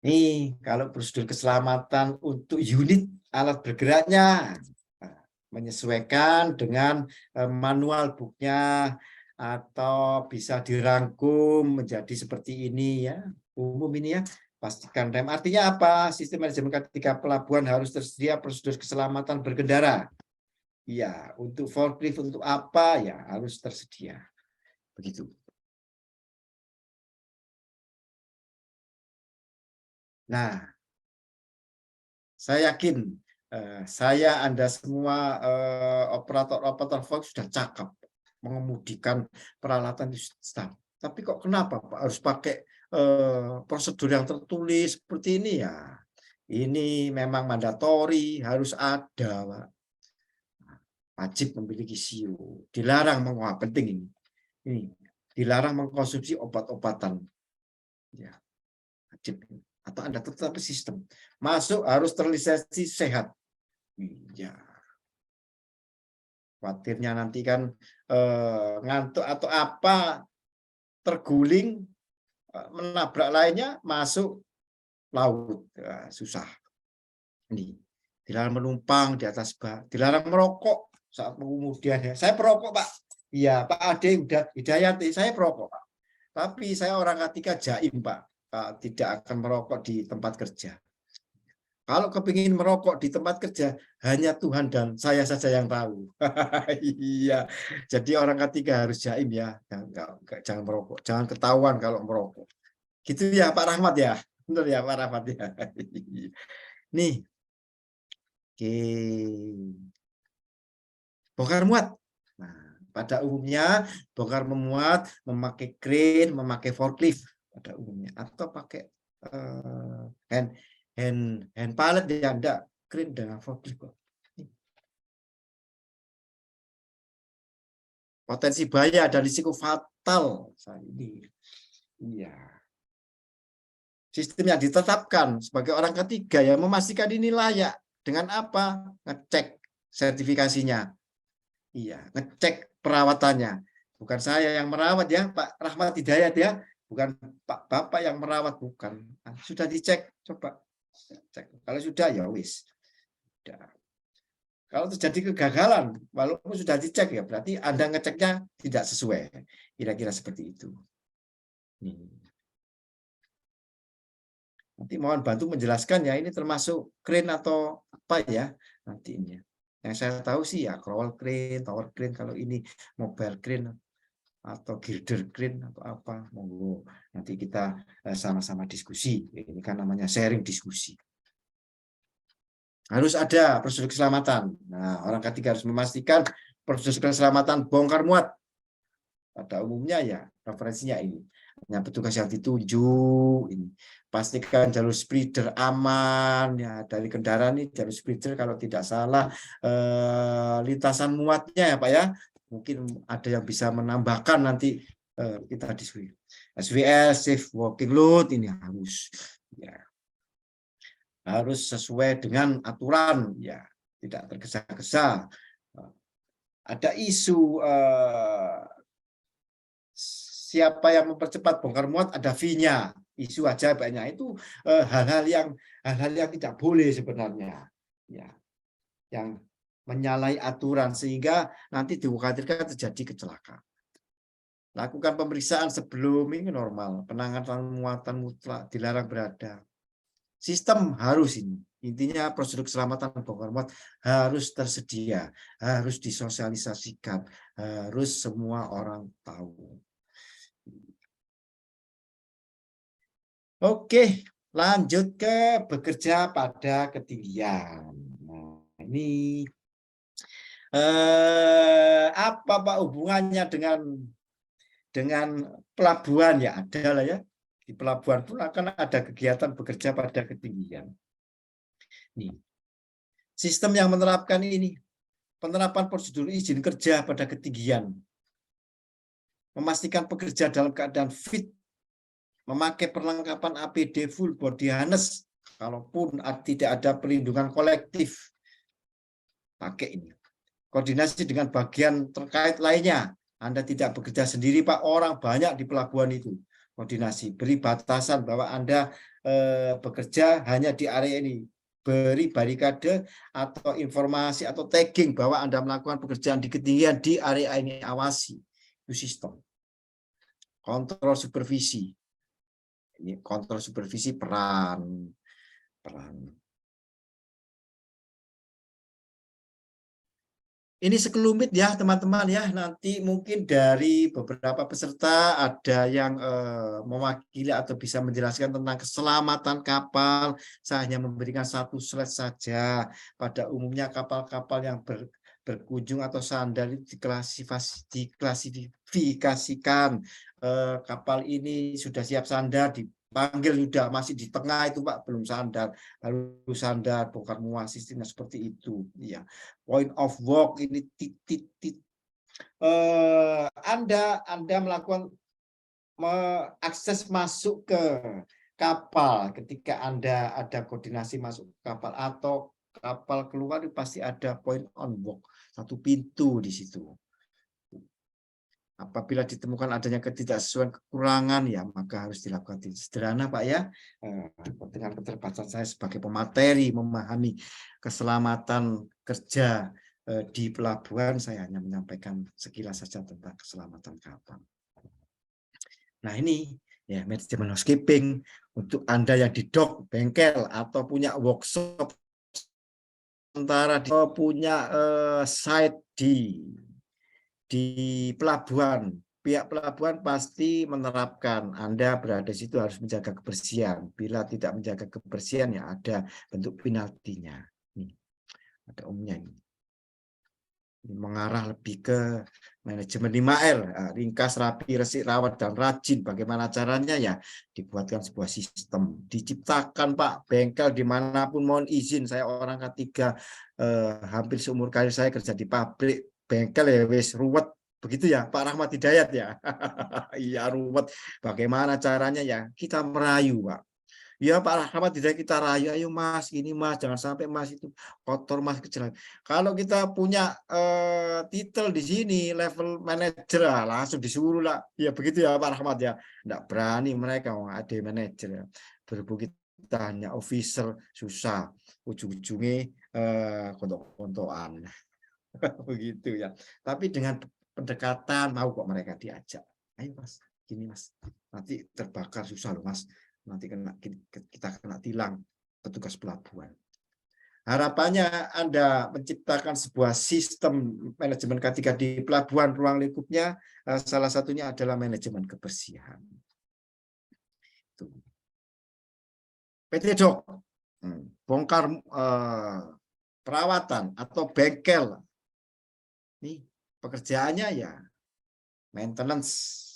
Nih, kalau prosedur keselamatan untuk unit alat bergeraknya menyesuaikan dengan manual booknya atau bisa dirangkum menjadi seperti ini ya, umum ini ya. Pastikan rem, artinya apa? Sistem manajemen ketika pelabuhan harus tersedia prosedur keselamatan berkendara. Ya, untuk forklift untuk apa ya harus tersedia. Begitu. Nah, saya yakin saya, Anda semua operator-operator Fox sudah cakep mengemudikan peralatan di staff. Tapi kok kenapa Pak harus pakai prosedur yang tertulis seperti ini ya? Ini memang mandatori, harus ada, Pak. Wajib memiliki SIO. Dilarang penting ini. Ini dilarang mengkonsumsi obat-obatan. Ya, wajib. Atau Anda tetap sistem. Masuk harus terlisensi sehat. Iya. Khawatirnya nanti kan ngantuk atau apa, terguling, menabrak lainnya, masuk laut. Ya, susah. Ini dilarang menumpang di atas bak, dilarang merokok saat pengemudian. Saya perokok, Pak. Iya, Pak Ade Hidayati, saya perokok, Pak. Tapi saya orang ketiga jaim, Pak. Tidak akan merokok di tempat kerja. Kalau kepingin merokok di tempat kerja, hanya Tuhan dan saya saja yang tahu. Iya, jadi orang ketiga harus jaim ya. Jangan merokok, jangan ketahuan kalau merokok. Gitu ya Pak Rahmat ya. Benar ya Pak Rahmat ya. Nih, oke. Bongkar muat. Nah, pada umumnya bongkar memuat memakai crane, memakai forklift pada umumnya, atau pakai hand pallet ya, enggak, crane dengan forklift kok. Potensi bahaya dan risiko fatal saat ini. Iya. Sistem yang ditetapkan sebagai orang ketiga yang memastikan ini layak dengan apa? Ngecek sertifikasinya. Iya, ngecek perawatannya. Bukan saya yang merawat ya, Pak Rahmat Hidayat ya. Bukan Pak Bapak yang merawat, bukan. Nah, sudah dicek, coba cek. Kalau sudah ya wis. Sudah. Kalau terjadi kegagalan, walaupun sudah dicek ya, berarti Anda ngeceknya tidak sesuai. Kira-kira seperti itu. Nanti mohon bantu menjelaskan ya, ini termasuk crane atau apa ya nantinya. Yang saya tahu sih ya crawl crane, tower crane, kalau ini mobile crane atau girder crane atau apa. Monggo nanti kita sama-sama diskusi. Ini kan namanya sharing diskusi. Harus ada prosedur keselamatan. Nah, orang ketiga harus memastikan prosedur keselamatan bongkar muat. Pada umumnya ya referensinya ini. Hanya petugas yang ditunjuk ini. Pastikan jalur spreader aman ya, dari kendaraan ini jalur spreader kalau tidak salah lintasan muatnya ya Pak ya. Mungkin ada yang bisa menambahkan nanti kita diskusi. SWS safe working load ini harus ya. Harus sesuai dengan aturan ya, tidak tergesa-gesa. Ada isu siapa yang mempercepat bongkar muat, ada fee-nya, isu aja banyak. Itu hal-hal yang tidak boleh sebenarnya ya, yang menyalahi aturan sehingga nanti dikhawatirkan terjadi kecelakaan. Lakukan pemeriksaan sebelum ini normal, penanganan muatan mutlak, dilarang berada. Sistem harus ini. Intinya prosedur keselamatan bongkar muat harus tersedia, harus disosialisasikan, harus semua orang tahu. Oke, lanjut ke bekerja pada ketinggian. Nah, ini apa Pak hubungannya dengan pelabuhan ya? Ada lah ya. Di pelabuhan pun akan ada kegiatan bekerja pada ketinggian. Nih, sistem yang menerapkan ini, penerapan prosedur izin kerja pada ketinggian, memastikan pekerja dalam keadaan fit, memakai perlengkapan APD full body harness, kalaupun tidak ada perlindungan kolektif, pakai ini. Koordinasi dengan bagian terkait lainnya. Anda tidak bekerja sendiri Pak, orang banyak di pelabuhan itu. Koordinasi, beri batasan bahwa Anda bekerja hanya di area ini. Beri barikade atau informasi atau tagging bahwa Anda melakukan pekerjaan di ketinggian di area ini, awasi. Itu sistem. Kontrol supervisi. Ini kontrol supervisi peran. Ini sekelumit ya teman-teman ya. Nanti mungkin dari beberapa peserta ada yang mewakili atau bisa menjelaskan tentang keselamatan kapal. Saya hanya memberikan satu slide saja. Pada umumnya kapal-kapal yang berkunjung atau sandar itu diklasifikasikan. Kapal ini sudah siap sandar, dipanggil sudah, masih di tengah itu Pak, belum sandar, lalu sandar, bongkar muat, sistemnya seperti itu. Ya. Point of work ini titik. Anda melakukan akses masuk ke kapal ketika Anda ada koordinasi masuk ke kapal atau kapal keluar pasti ada point on work, satu pintu di situ. Apabila ditemukan adanya ketidaksesuaian kekurangan ya maka harus dilakukan sederhana Pak ya. Dengan keterbatasan saya sebagai pemateri memahami keselamatan kerja di pelabuhan, saya hanya menyampaikan sekilas saja tentang keselamatan kapal. Nah ini ya manajemen housekeeping untuk Anda yang di dock, bengkel atau punya workshop sementara punya site di pelabuhan. Pihak pelabuhan pasti menerapkan Anda berada di situ harus menjaga kebersihan. Bila tidak menjaga kebersihan ya ada bentuk penaltinya. Nih, ada umumnya ini. Mengarah lebih ke manajemen 5R, ringkas, rapi, resik, rawat, dan rajin. Bagaimana caranya ya? Dibuatkan sebuah sistem, diciptakan Pak, bengkel dimanapun mohon izin. Saya orang ketiga, hampir seumur karir saya kerja di pabrik, bengkel ya wis ruwet, begitu ya Pak Rahmat Hidayat ya. Iya ruwet. Bagaimana caranya ya? Kita merayu Pak. Ya Pak Rahmat tidak kita rayu, ayo Mas, ini Mas, jangan sampai Mas itu kotor Mas kecil. Kalau kita punya titel di sini level manajer langsung disuruh lah. Ya begitu ya Pak Rahmat ya. Tidak berani mereka ada manajer ya. Berhubung kita hanya officer susah, ujung-ujungnya kontok-kontokan. Begitu ya. Tapi dengan pendekatan mau kok mereka diajak. Ayo Mas, gini Mas. Nanti terbakar susah loh Mas. Nanti kita kena tilang petugas pelabuhan. Harapannya Anda menciptakan sebuah sistem manajemen K3 di pelabuhan ruang lingkupnya, salah satunya adalah manajemen kebersihan. PT Dock, bongkar perawatan atau bengkel. Nih pekerjaannya ya maintenance.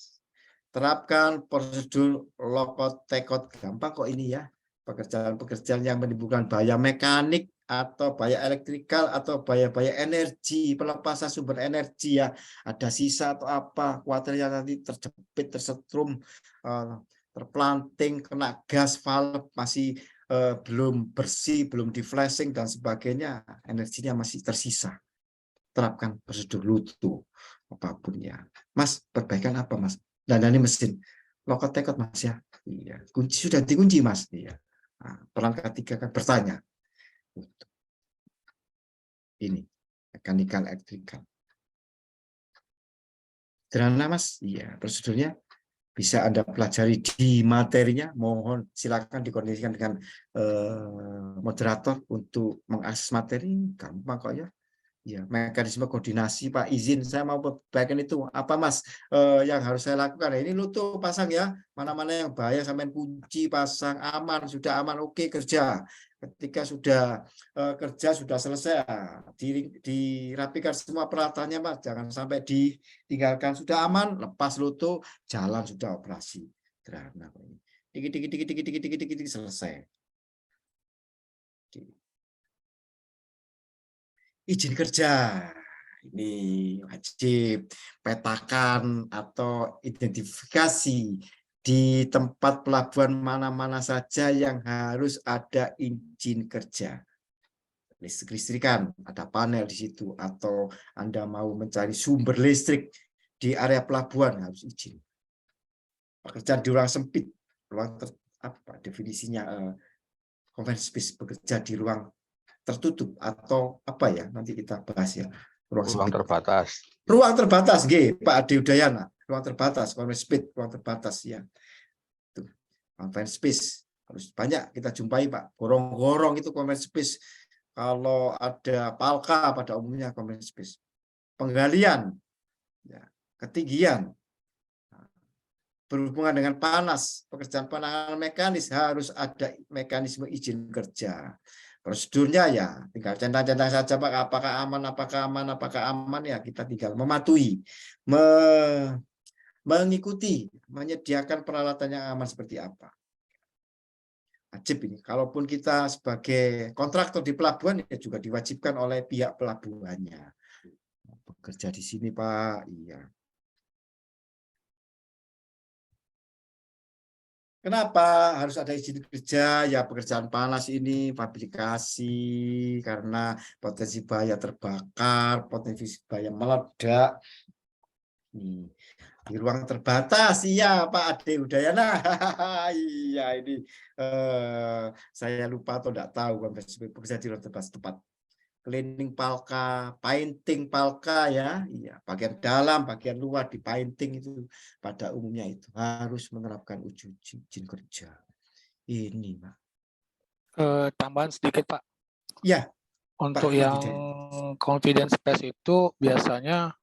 Terapkan prosedur lokot tekot, gampang kok ini ya. Pekerjaan-pekerjaan yang menimbulkan bahaya mekanik atau bahaya elektrikal atau bahaya energi, pelepasan sumber energi ya. Ada sisa atau apa, kuatirnya nanti terjepit, tersetrum, terplanting, kena gas, valve masih belum bersih, belum di flashing dan sebagainya, energinya masih tersisa. Terapkan prosedur lutu apapun ya. Mas, perbaikan apa Mas? Dandani mesin, lokot tekot Mas ya. Iya, kunci sudah dikunci Mas. Iya. Nah, peran ketiga kan bertanya. Ini mekanikal elektrikal. Sederhana Mas. Iya, prosedurnya bisa Anda pelajari di materinya. Mohon silakan dikoordinasikan dengan moderator untuk mengakses materi. Gampang kok ya. Ya, mekanisme koordinasi Pak, izin saya mau perbaikan itu apa Mas yang harus saya lakukan. Nah, ini lutu pasang ya, mana-mana yang bahaya sampai kunci pasang, aman, sudah aman, oke kerja. Ketika sudah kerja sudah selesai, dirapikan semua peralatannya Mas, jangan sampai ditinggalkan. Sudah aman, lepas lutu, jalan sudah operasi. Sederhana ini. Dikit selesai. Izin kerja ini wajib, petakan atau identifikasi di tempat pelabuhan mana-mana saja yang harus ada izin kerja. Listrik-listrikan, ada panel di situ, atau Anda mau mencari sumber listrik di area pelabuhan harus izin. Pekerjaan di ruang sempit, ruang apa definisinya confined space, bekerja di ruang tertutup atau apa ya, nanti kita bahas ya. Ruang terbatas. Ruang terbatas, Pak Ade Udayana. Ruang terbatas, confined space, ruang terbatas ya. Itu confined space harus banyak kita jumpai Pak. Gorong-gorong itu confined space. Kalau ada palka pada umumnya confined space. penggalian, ya, ketinggian, berhubungan dengan panas, pekerjaan penanganan mekanis harus ada mekanisme izin kerja. Prosedurnya ya tinggal centang-centang saja Pak, apakah aman, ya kita tinggal mematuhi, mengikuti, menyediakan peralatan yang aman seperti apa. Wajib ini, kalaupun kita sebagai kontraktor di pelabuhan ya juga diwajibkan oleh pihak pelabuhannya. Bekerja di sini Pak, iya. Kenapa harus ada izin kerja? Ya pekerjaan panas ini, fabrikasi, karena potensi bahaya terbakar, potensi bahaya meledak. Di ruang terbatas, iya Pak Ade Udayana. Iya ini saya lupa atau tidak tahu bekerja di ruang terbatas tepat. Cleaning palka, painting palka ya, iya. Bagian dalam, bagian luar di painting itu pada umumnya itu harus menerapkan izin kerja. Ini Pak. Tambahan sedikit Pak, Ya, untuk Pak yang Hadi. confidence space itu biasanya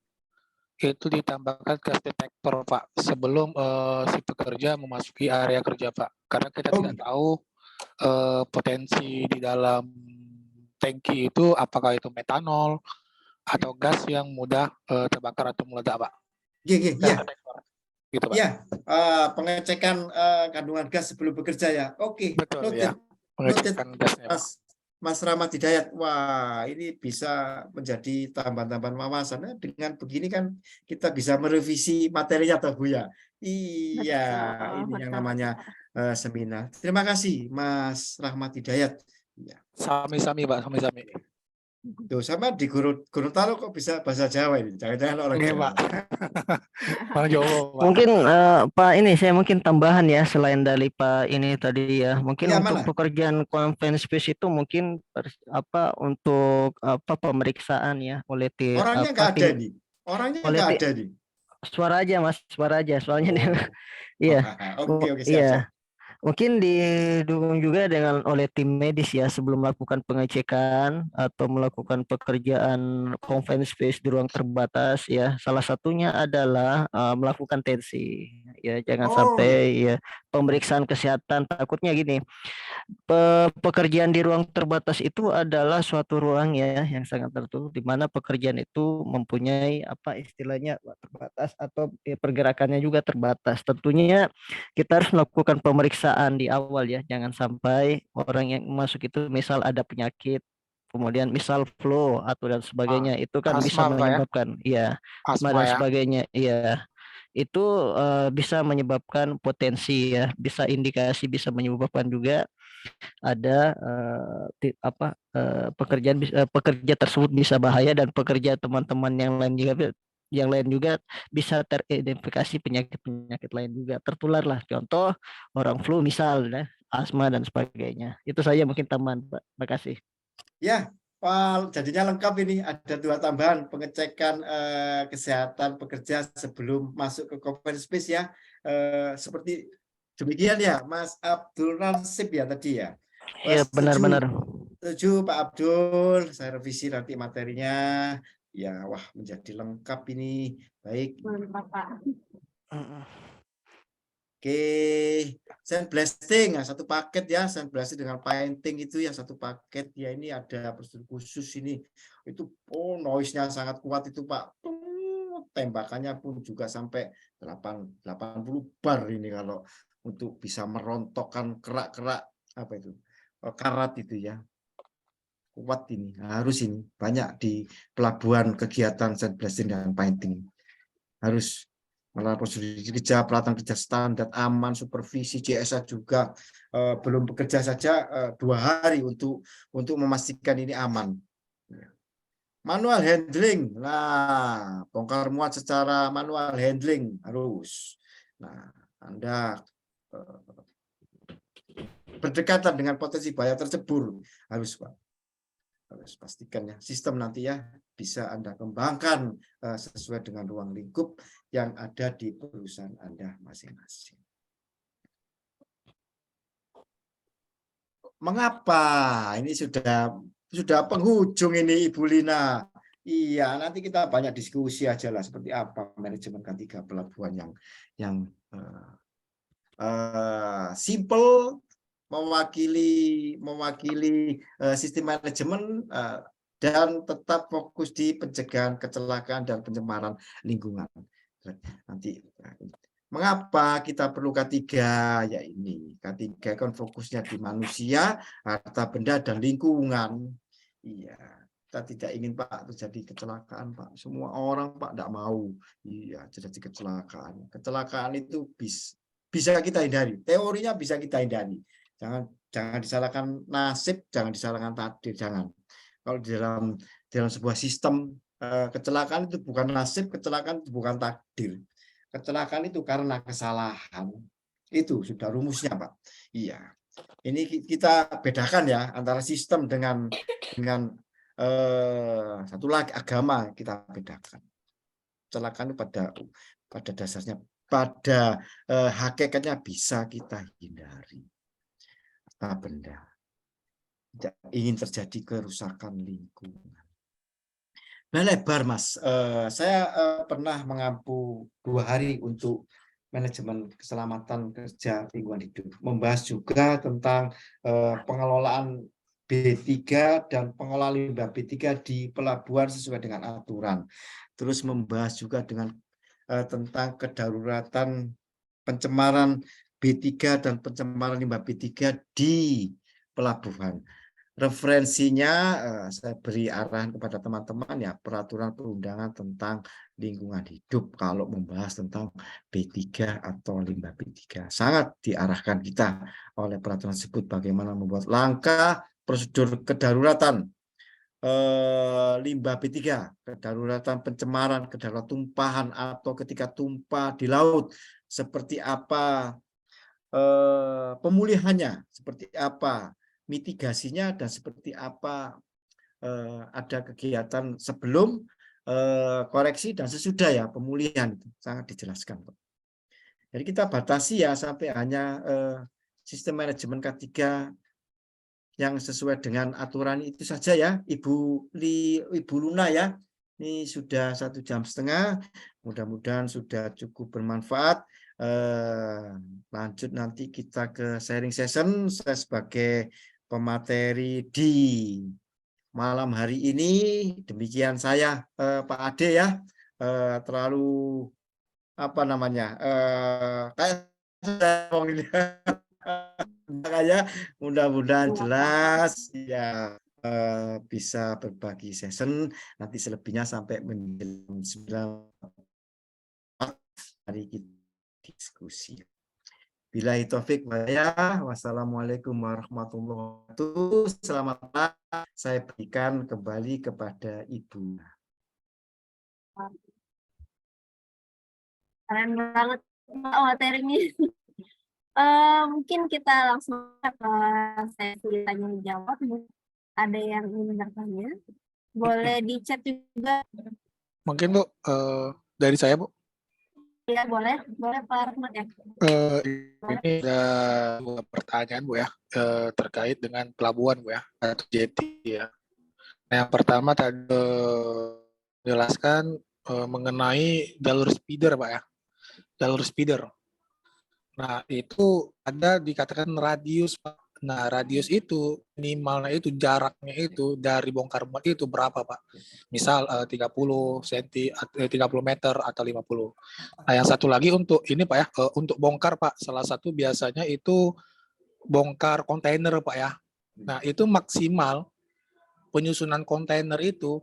itu ditambahkan gas detector Pak sebelum si pekerja memasuki area kerja Pak, karena kita Oh, tidak tahu potensi di dalam tangki itu apakah itu metanol atau gas yang mudah terbakar atau meledak Pak. iya, Gas iya. detector gitu Pak. Ya, pengecekan kandungan gas sebelum bekerja ya. Oke, Betul ya, noted. pengecekan gasnya Pak. Mas Rahmat Hidayat, wah ini bisa menjadi tambahan-tambahan wawasan. Nah, dengan begini kan kita bisa merevisi materinya atau Bu ya. Iya, ini yang betul, namanya seminar. Terima kasih Mas Rahmat Hidayat. Ya. Sami-sami Pak, sami-sami. Tuh, sama di Gorontalo kok bisa bahasa Jawa ini. Jangan-jangan orang Oke Jawa. Pak. Bang Jowo Pak. Mungkin Pak ini saya mungkin tambahan ya selain dari Pak ini tadi ya. Mungkin Ya, untuk mana? pekerjaan conference space itu mungkin untuk pemeriksaan ya oleh Orangnya nggak ada nih. Orangnya oleh nggak ada nih. suara aja Mas, suara aja soalnya dia, Oh. iya. Oke, siap. Iya. Mungkin didukung juga dengan oleh tim medis ya sebelum melakukan pengecekan atau melakukan pekerjaan confined space di ruang terbatas ya. Salah satunya adalah melakukan tensi ya, jangan Oh ya. sampai ya pemeriksaan kesehatan. Takutnya gini, pekerjaan di ruang terbatas itu adalah suatu ruang ya yang sangat tertutup di mana pekerjaan itu mempunyai apa istilahnya terbatas atau pergerakannya juga terbatas. Tentunya kita harus melakukan pemeriksaan di awal ya, jangan sampai orang yang masuk itu misal ada penyakit, kemudian misal flu atau dan sebagainya, itu kan bisa Asma Pak ya, menyebabkan ya asma asma dan ya. sebagainya, ya itu bisa menyebabkan potensi ya, bisa indikasi bisa menyebabkan juga ada pekerja tersebut bisa bahaya dan pekerja teman-teman yang lain juga bisa teridentifikasi penyakit-penyakit lain juga tertular lah, contoh orang flu misal ya, asma dan sebagainya. Itu saja mungkin teman Pak. Terima kasih. Ya, Pak, jadinya lengkap ini. Ada 2 tambahan pengecekan kesehatan pekerja sebelum masuk ke conference space ya. Seperti demikian ya, Mas Abdul Nasib ya tadi ya. Iya benar-benar. Setuju Pak Abdul. Saya revisi nanti materinya. Ya, wah menjadi lengkap ini. Baik. Mantap Pak. Oke, sandblasting ya, satu paket ya, sandblasting dengan painting itu ya satu paket ya, ini ada prosedur khusus ini. Itu noise-nya sangat kuat itu Pak. Tembakannya pun juga sampai 80 bar ini kalau untuk bisa merontokkan kerak-kerak apa itu? Karat itu ya. Kuat ini, harus ini. Banyak di pelabuhan kegiatan sandblasting dan painting. Harus melalui prosedur kerja, pelatihan kerja standar, aman, supervisi, CSA juga belum bekerja saja 2 hari untuk memastikan ini aman. Manual handling, nah bongkar muat secara manual handling harus. Nah, Anda berdekatan dengan potensi bahaya tercebur harus Pak. Harus pastikan ya sistem nanti ya bisa Anda kembangkan sesuai dengan ruang lingkup yang ada di perusahaan Anda masing-masing. Mengapa? Ini sudah penghujung ini Ibu Lina. Iya, nanti kita banyak diskusi aja lah seperti apa manajemen K3 pelabuhan yang simple, mewakili sistem manajemen dan tetap fokus di pencegahan kecelakaan dan pencemaran lingkungan. Nanti mengapa kita perlu K3? Ya ini, K3 kan fokusnya di manusia, harta benda dan lingkungan. Iya, kita tidak ingin Pak terjadi kecelakaan Pak. Semua orang Pak tidak mau. Iya, terjadi kecelakaan. Kecelakaan itu bisa kita hindari. Teorinya bisa kita hindari. Jangan disalahkan nasib, jangan disalahkan takdir, jangan. Kalau dalam sebuah sistem kecelakaan itu bukan nasib, kecelakaan itu bukan takdir. Kecelakaan itu karena kesalahan. Itu sudah rumusnya, Pak. Iya. Ini kita bedakan ya antara sistem dengan satu lagi agama, kita bedakan. Kecelakaan pada dasarnya, pada hakikatnya bisa kita hindari. Harta benda. Tidak ingin terjadi kerusakan lingkungan. Nah, lebar Mas. Saya pernah mengampu 2 hari untuk manajemen keselamatan kerja lingkungan hidup. Membahas juga tentang pengelolaan B3 dan pengelolaan limbah B3 di pelabuhan sesuai dengan aturan. Terus membahas juga tentang kedaruratan pencemaran B3 dan pencemaran limbah B3 di pelabuhan. Referensinya saya beri arahan kepada teman-teman ya, peraturan perundangan tentang lingkungan hidup kalau membahas tentang B3 atau limbah B3. Sangat diarahkan kita oleh peraturan tersebut bagaimana membuat langkah prosedur kedaruratan limbah B3, kedaruratan pencemaran, kedaruratan tumpahan atau ketika tumpah di laut, seperti apa pemulihannya, seperti apa mitigasinya, dan seperti apa ada kegiatan sebelum koreksi dan sesudah ya pemulihan, itu sangat dijelaskan. Jadi kita batasi ya sampai hanya sistem manajemen K3 yang sesuai dengan aturan itu saja ya, Ibu Luna ya. Ini sudah 1,5 jam, mudah-mudahan sudah cukup bermanfaat. Lanjut nanti kita ke sharing session. Saya sebagai pemateri di malam hari ini, demikian saya Pak Ade ya, terlalu apa namanya kayak mudah-mudahan jelas ya, bisa berbagi session. Nanti selebihnya sampai menjelang 9 hari kita diskusi. Billahi taufik walhidayah. Wassalamualaikum warahmatullahi wabarakatuh. Selamat malam. Saya berikan kembali kepada Ibu. Keren banget materinya. Mungkin kita langsung ke sesi tanya jawab. Ada yang ingin bertanya? Boleh di chat juga. Mungkin Bu, dari saya Bu. Ya, boleh Pak Rahmat ya. Ini ada 2 pertanyaan Bu ya, terkait dengan pelabuhan Bu ya, atau jeti ya. Nah, yang pertama tadi jelaskan mengenai jalur speeder Pak ya, jalur speeder. Nah, itu ada dikatakan radius Pak. Nah, radius itu minimalnya itu jaraknya itu dari bongkar muat itu berapa Pak? Misal 30 cm, 30 meter atau 50. Nah, yang satu lagi untuk ini Pak ya, untuk bongkar Pak, salah satu biasanya itu bongkar kontainer Pak ya. Nah, itu maksimal penyusunan kontainer itu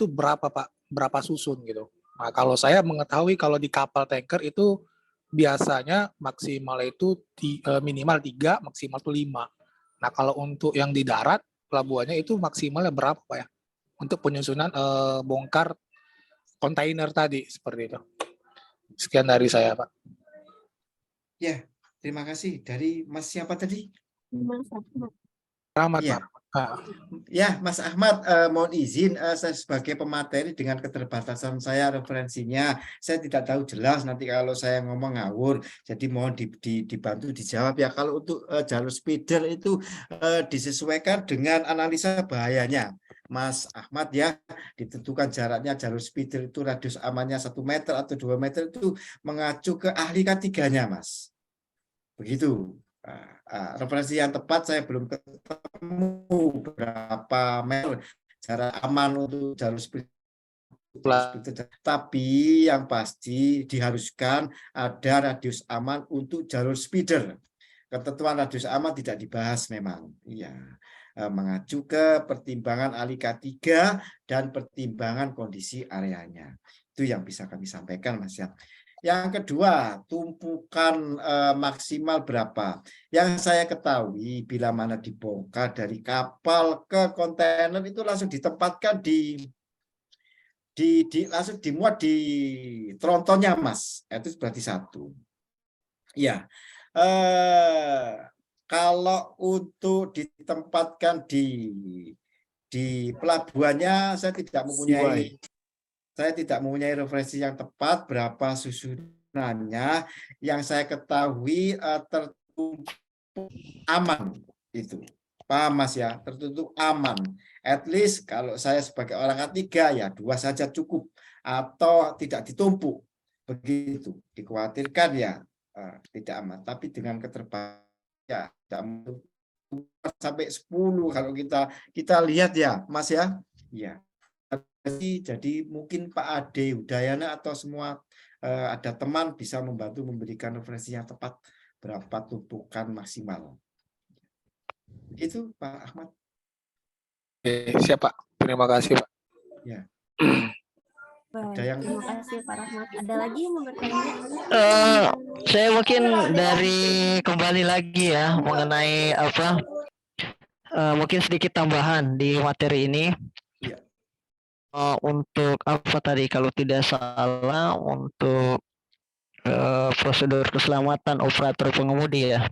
berapa Pak? Berapa susun gitu. Nah, kalau saya mengetahui kalau di kapal tanker itu biasanya maksimal itu minimal 3, maksimal itu 5. Nah, kalau untuk yang di darat, pelabuhannya itu maksimalnya berapa Pak ya? Untuk penyusunan bongkar kontainer tadi, seperti itu. Sekian dari saya Pak. Ya, terima kasih. Dari Mas siapa tadi? Mas Rahmat. Rahmat Ya. Pak. Ya, Mas Ahmad, mohon izin saya sebagai pemateri dengan keterbatasan saya referensinya, saya tidak tahu jelas nanti kalau saya ngomong ngawur, jadi mohon dibantu dijawab ya. Kalau untuk jalur speeder itu disesuaikan dengan analisa bahayanya. Mas Ahmad ya, ditentukan jaraknya jalur speeder itu radius amannya 1 meter atau 2 meter itu mengacu ke ahli K3-nya, Mas. Begitu. Referensi yang tepat saya belum ketemu berapa meter jarak aman untuk jalur speeder. Tapi yang pasti diharuskan ada radius aman untuk jalur speeder. Ketentuan radius aman tidak dibahas memang. Iya. Mengacu ke pertimbangan ahli K3 dan pertimbangan kondisi areanya. Itu yang bisa kami sampaikan, Mas ya. Yang kedua, tumpukan maksimal berapa? Yang saya ketahui bila mana dibongkar dari kapal ke kontainer itu langsung ditempatkan langsung dimuat di trontonnya, Mas. Itu berarti 1. Ya. Kalau untuk ditempatkan di pelabuhannya saya tidak mempunyai referensi yang tepat berapa susunannya. Yang saya ketahui tertutup aman itu. Paham, Mas ya? Tertutup aman. At least kalau saya sebagai orang K3 ya 2 saja cukup atau tidak ditumpuk. Begitu. Dikhawatirkan ya tidak aman. Tapi dengan keterbatasan ya sampai 10 kalau kita lihat ya, Mas ya. Ya. Jadi mungkin Pak Ade Udayana atau semua ada teman bisa membantu memberikan referensi yang tepat berapa tumpukan maksimal. Itu Pak Ahmad. Siap Pak. Terima kasih Pak. Ya. Baik, terima kasih Pak Rahmat. Ada lagi yang mau bertanya? Saya mungkin dari kembali lagi ya mengenai apa mungkin sedikit tambahan di materi ini. Iya. Untuk apa tadi kalau tidak salah untuk prosedur keselamatan operator pengemudi ya.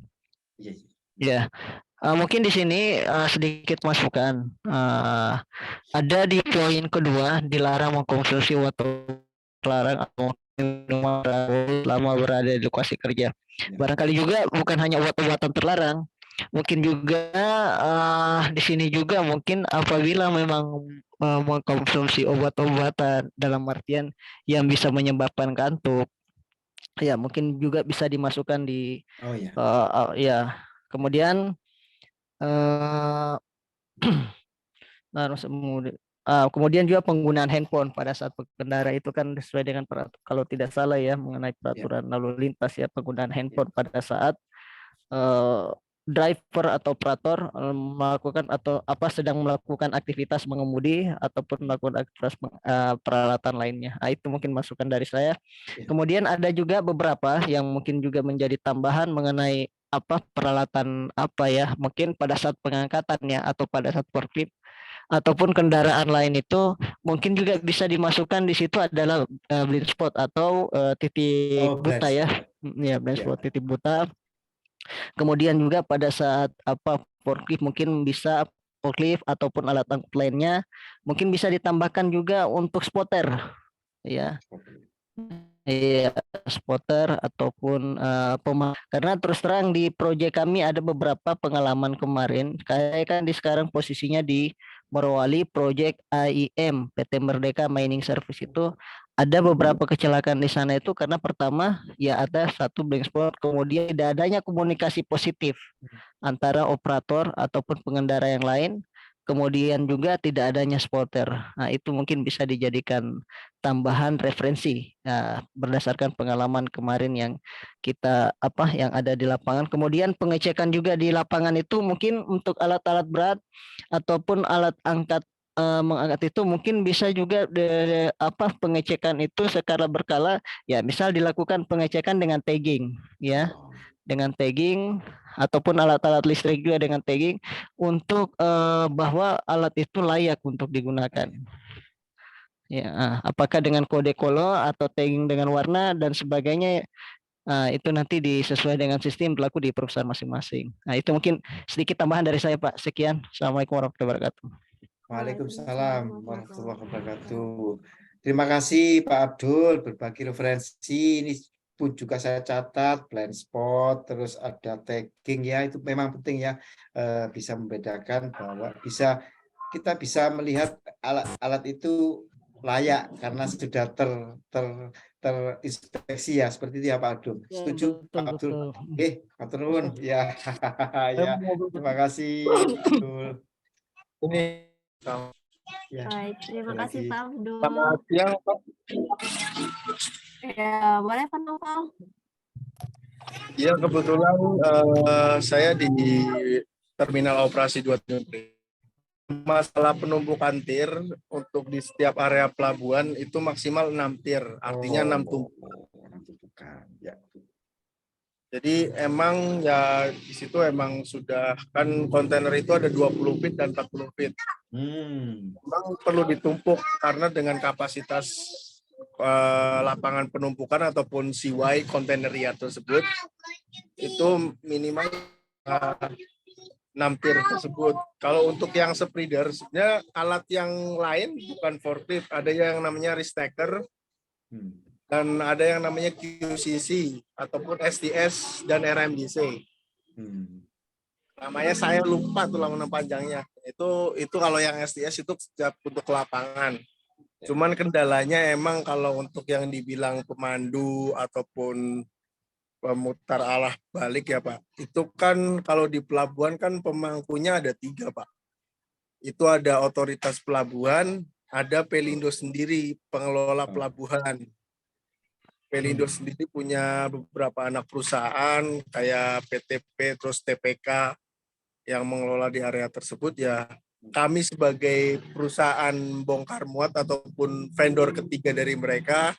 Iya. Ya. Mungkin di sini sedikit masukan. Ada di poin kedua dilarang mengkonsumsi waktu terlarang atau minuman selama berada di lokasi kerja. Barangkali juga bukan hanya obat-obatan terlarang, mungkin juga di sini juga mungkin apabila memang mengkonsumsi obat-obatan dalam artian yang bisa menyebabkan kantuk, ya mungkin juga bisa dimasukkan di ya. Kemudian kemudian juga penggunaan handphone pada saat berkendara itu kan sesuai dengan kalau tidak salah ya mengenai peraturan lalu lintas ya, penggunaan handphone pada saat driver atau operator melakukan atau sedang melakukan aktivitas mengemudi ataupun melakukan aktivitas peralatan lainnya. Itu mungkin masukan dari saya. Kemudian ada juga beberapa yang mungkin juga menjadi tambahan mengenai peralatan mungkin pada saat pengangkatannya atau pada saat forklift ataupun kendaraan lain itu mungkin juga bisa dimasukkan di situ adalah blind spot atau titik buta ya. Ya, blind spot titik buta. Kemudian juga pada saat forklift mungkin bisa forklift ataupun alat angkut lainnya mungkin bisa ditambahkan juga untuk spotter ya. Iya, spotter ataupun karena terus terang di proyek kami ada beberapa pengalaman kemarin. Kayak kan sekarang posisinya di Morowali, proyek AIM PT Merdeka Mining Service itu ada beberapa kecelakaan di sana itu karena pertama ya ada satu blind spot, kemudian tidak adanya komunikasi positif antara operator ataupun pengendara yang lain. Kemudian juga tidak adanya spotter. Itu mungkin bisa dijadikan tambahan referensi berdasarkan pengalaman kemarin yang kita yang ada di lapangan. Kemudian pengecekan juga di lapangan itu mungkin untuk alat-alat berat ataupun alat angkat mengangkat itu mungkin bisa juga pengecekan itu secara berkala ya, misal dilakukan pengecekan dengan tagging ya, dengan tagging ataupun alat-alat listrik juga dengan tagging untuk bahwa alat itu layak untuk digunakan. Ya, apakah dengan kode kolo atau tagging dengan warna dan sebagainya itu nanti disesuaikan dengan sistem berlaku di perusahaan masing-masing. Itu mungkin sedikit tambahan dari saya Pak. Sekian. Assalamualaikum warahmatullahi wabarakatuh. Waalaikumsalam warahmatullahi wabarakatuh. Terima kasih Pak Abdul berbagi referensi. Ini pun juga saya catat blind spot, terus ada tagging ya, itu memang penting ya, bisa membedakan bahwa bisa kita bisa melihat alat-alat itu layak karena sudah terinspeksi ya, seperti itu ya Pak Abdul. Ya, Setuju Pak Abdul? betul. Oke, Pak Nuwun. Ya, ya. Terima kasih Pak Abdul. Ini Ya, Baik, terima ada kasih lagi. Pak Abdul. selamat siang, Pak. Ya, boleh Pak Novel. Ya, kebetulan saya di Terminal Operasi 2 Tanjung Priok. Masalah penumpukan tir untuk di setiap area pelabuhan itu maksimal 6 tir, artinya 6 tumpukan. Tumpukan. Ya. Jadi emang ya di situ emang sudah kan kontainer itu ada 20 feet dan 40 feet. Memang perlu ditumpuk karena dengan kapasitas lapangan penumpukan ataupun CY kontainer yard tersebut itu minimal 6 tir tersebut. Kalau untuk yang spreader, sebenarnya alat yang lain bukan forklift, ada yang namanya restacker dan ada yang namanya QCC ataupun STS dan RMDC. Namanya saya lupa tuh nama panjangnya. Itu kalau yang STS itu untuk lapangan. Cuman kendalanya emang kalau untuk yang dibilang pemandu ataupun pemutar arah balik ya Pak. Itu kan kalau di pelabuhan kan pemangkunya ada 3 Pak. Itu ada otoritas pelabuhan, ada Pelindo sendiri, pengelola pelabuhan. Pelindo sendiri punya beberapa anak perusahaan kayak PTP, terus TPK yang mengelola di area tersebut ya. Kami sebagai perusahaan bongkar muat ataupun vendor ketiga dari mereka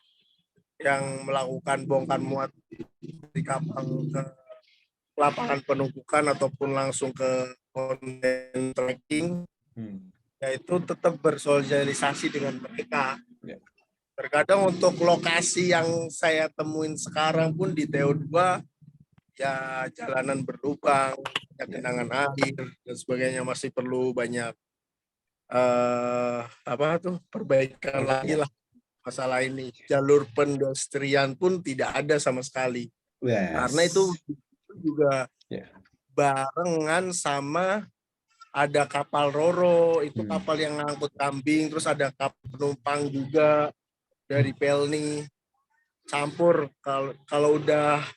yang melakukan bongkar muat di kapal ke lapangan penumpukan ataupun langsung ke konten tracking, yaitu tetap bersosialisasi dengan mereka. Terkadang untuk lokasi yang saya temuin sekarang pun di TO2 ya jalanan berlubang, genangan air dan sebagainya, masih perlu banyak perbaikan lagi lah. Masalah ini jalur pendestrian pun tidak ada sama sekali. Karena itu juga barengan sama ada kapal Roro, itu kapal yang ngangkut kambing, terus ada kapal penumpang juga dari Pelni, campur. Kalau udah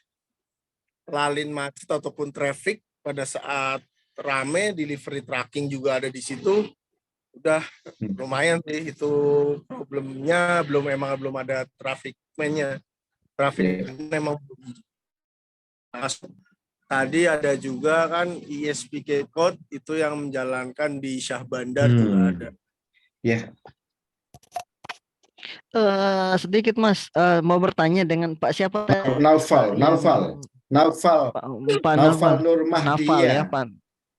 lalin macet ataupun traffic pada saat rame, delivery tracking juga ada di situ. Udah lumayan sih itu problemnya, belum ada traffic man-nya. Traffic memang belum masuk. Tadi ada juga kan ISPK code itu yang menjalankan di Syah Bandar juga ada. Ya. Sedikit Mas, mau bertanya dengan Pak siapa? Naufal Nur Mahdi Naufal ya. ya Pak.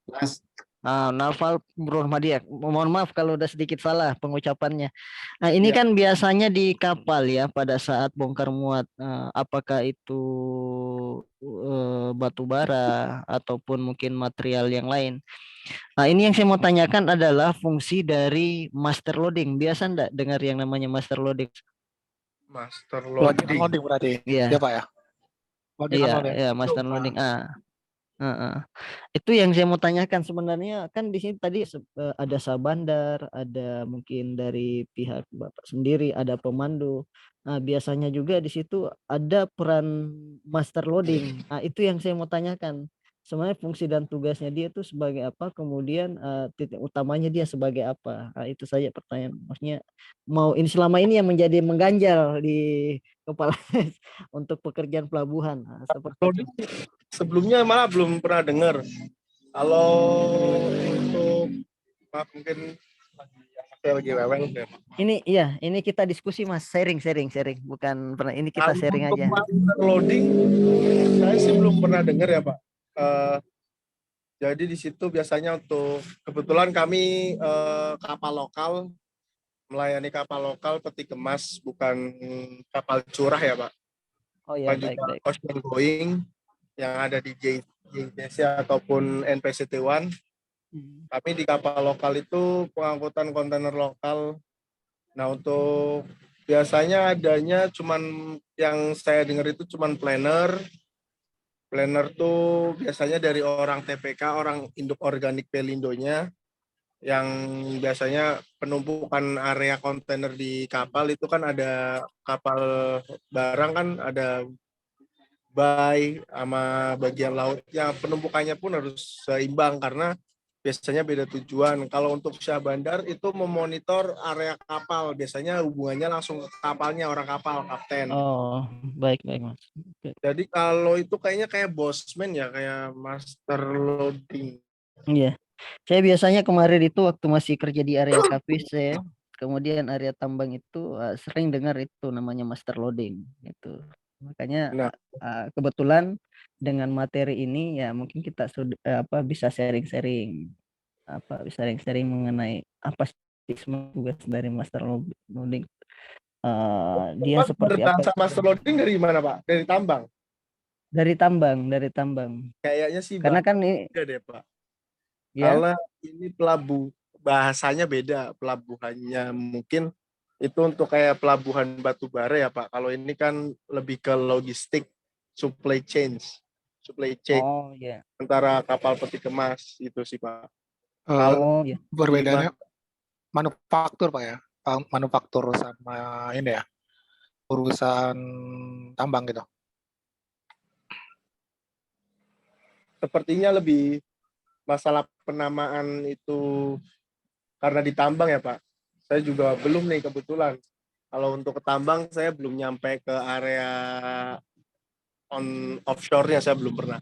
Mas. Naufal Nur Mahdi ya. Mohon maaf kalau udah sedikit salah pengucapannya. Nah, ini kan biasanya di kapal ya pada saat bongkar muat, apakah itu batu bara ataupun mungkin material yang lain. Nah, ini yang saya mau tanyakan adalah fungsi dari master loading. Biasa enggak dengar yang namanya master loading? Master Loading loading. berarti. Iya. Ya Pak ya. Iya, master loading. Itu yang saya mau tanyakan sebenarnya, kan di sini tadi ada sabandar, ada mungkin dari pihak Bapak sendiri, ada pemandu. Nah, biasanya juga di situ ada peran master loading. Nah, itu yang saya mau tanyakan. Sebenarnya fungsi dan tugasnya dia itu sebagai apa, kemudian titik utamanya dia sebagai apa. Nah, itu saja pertanyaan. Maksudnya ini selama ini yang menjadi mengganjal di kepala untuk pekerjaan pelabuhan. Nah, seperti itu. Sebelumnya malah belum pernah dengar. Kalau untuk mungkin saya lagi weweng deh. Ini kita diskusi Mas, sharing, bukan pernah, ini kita sharing aja. Master loading saya sih belum pernah dengar ya Pak. Jadi di situ biasanya untuk kebetulan kami kapal lokal, melayani kapal lokal peti kemas, bukan kapal curah ya Pak. Oh ya, baik. Ocean going yang ada di JCC ataupun NPCT1. Kami di kapal lokal itu pengangkutan kontainer lokal. Nah, untuk biasanya adanya cuman yang saya dengar itu cuman planner. Planner tuh biasanya dari orang TPK, orang induk organik Pelindonya. yang biasanya penumpukan area kontainer di kapal itu kan ada kapal barang kan ada bay sama bagian lautnya, penumpukannya pun harus seimbang karena biasanya beda tujuan. Kalau untuk Syah Bandar itu memonitor area kapal, biasanya hubungannya langsung ke kapalnya, orang kapal, kapten. Oh, baik baik Mas. Oke. Jadi kalau itu kayaknya kayak bosman ya, kayak master loading. Iya. Saya biasanya kemarin itu waktu masih kerja di area KPC, kemudian area tambang itu sering dengar itu namanya master loading itu. Makanya Nah, kebetulan dengan materi ini ya mungkin kita sudah bisa sharing-sharing mengenai apa sih tugas dari master loading. Dia Mas seperti apa? berbahasa master loading dari mana Pak? Dari tambang? Dari tambang. Kayaknya sih Karena kan ini beda deh Pak. ya Kalau ini bahasanya beda, pelabuhannya mungkin itu untuk kayak pelabuhan batu bara ya Pak. Kalau ini kan lebih ke logistik, supply chain oh ya. antara kapal peti kemas itu sih Pak. Eh, Oh ya. Perbedaannya manufaktur Pak ya, manufaktur sama ini ya, urusan tambang gitu. Sepertinya lebih masalah penamaan itu karena ditambang ya Pak. Saya juga belum nih kebetulan. Kalau untuk ke tambang saya belum nyampe ke area offshore-nya, saya belum pernah.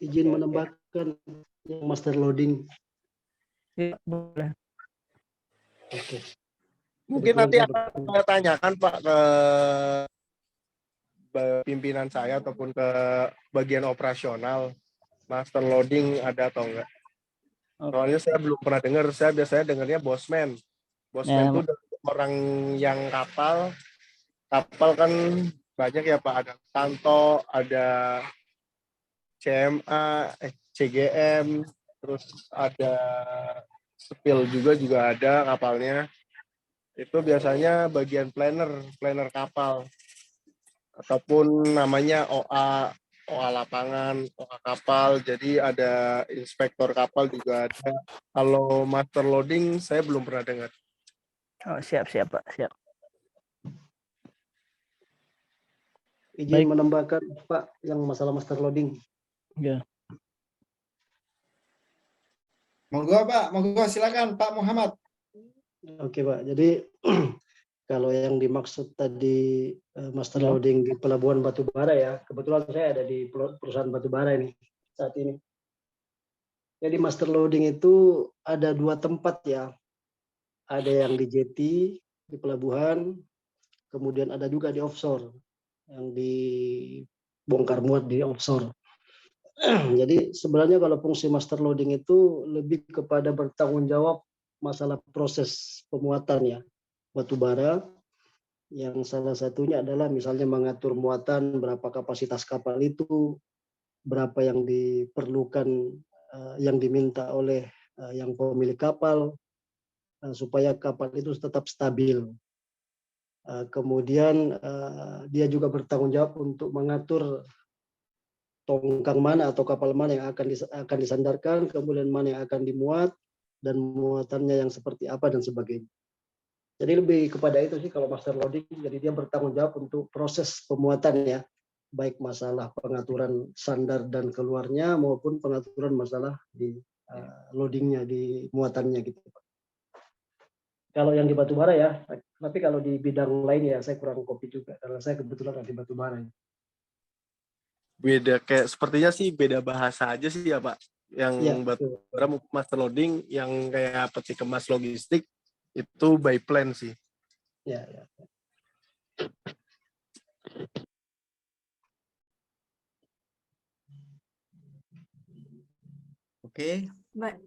Izin menambahkan yang master loading. Ya, boleh. Oke. Mungkin nanti akan saya tanyakan Pak ke pimpinan saya ataupun ke bagian operasional, master loading ada atau enggak. Soalnya saya belum pernah dengar, saya biasanya dengarnya bosman. Bosman itu orang yang kapal kan banyak ya Pak, ada Santo, ada CMA, CGM, terus ada Spill juga ada kapalnya. Itu biasanya bagian planner kapal. Ataupun namanya OA lapangan, OA kapal. Jadi ada inspektor kapal juga ada. Kalau master loading saya belum pernah dengar. Oh, siap Pak, siap. Izin Baik. menambahkan Pak yang masalah master loading. Ya. Monggo Pak, monggo silakan Pak Muhammad. Oke Pak, jadi kalau yang dimaksud tadi master loading di pelabuhan batubara ya, kebetulan saya ada di perusahaan batubara ini saat ini. Jadi master loading itu ada 2 tempat ya, ada yang di jetty di pelabuhan, kemudian ada juga di offshore yang di bongkar muat di offshore. Jadi sebenarnya kalau fungsi master loading itu lebih kepada bertanggung jawab masalah proses pemuatan ya batu bara, yang salah satunya adalah misalnya mengatur muatan, berapa kapasitas kapal itu, berapa yang diperlukan, yang diminta oleh yang pemilik kapal, supaya kapal itu tetap stabil. Kemudian dia juga bertanggung jawab untuk mengatur tongkang mana atau kapal mana yang akan disandarkan, kemudian mana yang akan dimuat, dan muatannya yang seperti apa dan sebagainya. Jadi lebih kepada itu sih kalau master loading, jadi dia bertanggung jawab untuk proses pemuatan ya, baik masalah pengaturan sandar dan keluarnya maupun pengaturan masalah di loadingnya, di muatannya gitu. Kalau yang di batubara ya, tapi kalau di bidang lain ya saya kurang kopi juga, karena saya kebetulan di batubara. Beda, kayak sepertinya sih beda bahasa aja sih ya Pak. Yang Ya, batubara master loading, yang kayak peti kemas logistik itu by plan sih. Ya. Oke. Baik.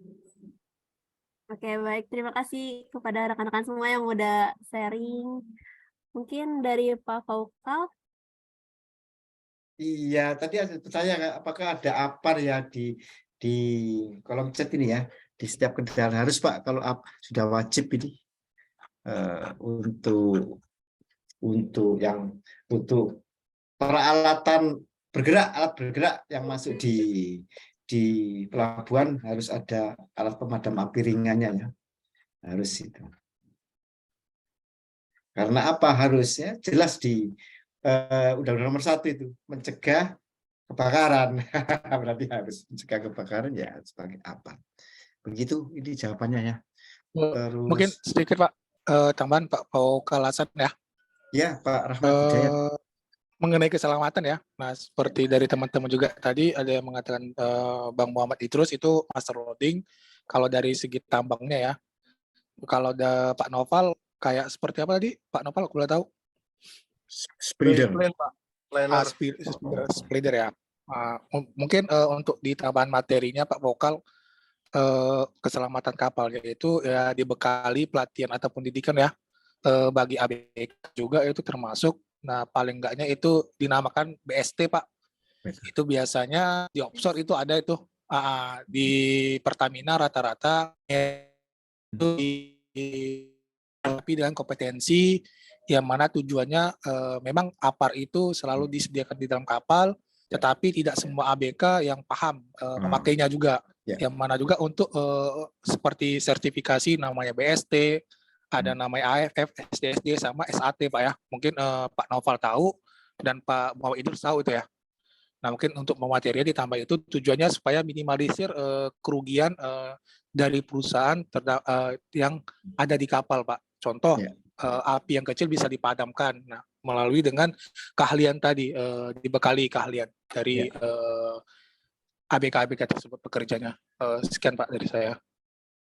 Oke, baik. Terima kasih kepada rekan-rekan semua yang udah sharing. Mungkin dari Pak Faukal. Iya, tadi ada pertanyaan apakah ada APAR ya di kolom chat ini ya, di setiap kendaraan harus Pak, kalau sudah wajib ini untuk peralatan bergerak, alat bergerak yang masuk di di pelabuhan harus ada alat pemadam api ringannya ya, harus itu. Karena apa harusnya jelas di Undang-Undang Nomor 1 itu mencegah kebakaran. Berarti harus mencegah kebakaran ya sebagai apa? Begitu ini jawabannya ya. Mungkin Terus sedikit Pak tambahan Pak Kalasan ya. ya Pak Rahmat Hidayat. Mengenai keselamatan ya. Nah, seperti dari teman-teman juga tadi ada yang mengatakan Bang Muhammad Idrus itu master loading. Kalau dari segi tambangnya ya. Kalau ada Pak Noval kayak seperti apa tadi? Pak Noval aku boleh tahu? Spreader. Plan, Pak. Planner. Splitter ya. Mungkin untuk di tambahan materinya Pak Vokal keselamatan kapal yaitu ya dibekali pelatihan ataupun didikan ya bagi ABK juga itu termasuk. Nah paling enggaknya itu dinamakan BST Pak. Itu biasanya di offshore itu ada itu di Pertamina rata-rata itu tapi dengan kompetensi yang mana tujuannya memang APAR itu selalu disediakan di dalam kapal, tetapi tidak semua ABK yang paham memakainya juga. Yang mana juga untuk seperti sertifikasi namanya BST, ada namanya AFF, SDSD sama SAT Pak ya. Mungkin Pak Noval tahu dan Pak Muhammad Idrus tahu itu ya. Nah mungkin untuk materinya ditambah itu tujuannya supaya minimalisir kerugian dari perusahaan yang ada di kapal Pak. Contoh api yang kecil bisa dipadamkan melalui dengan keahlian tadi, dibekali keahlian dari ABK-ABK tersebut pekerjanya. Sekian Pak dari saya.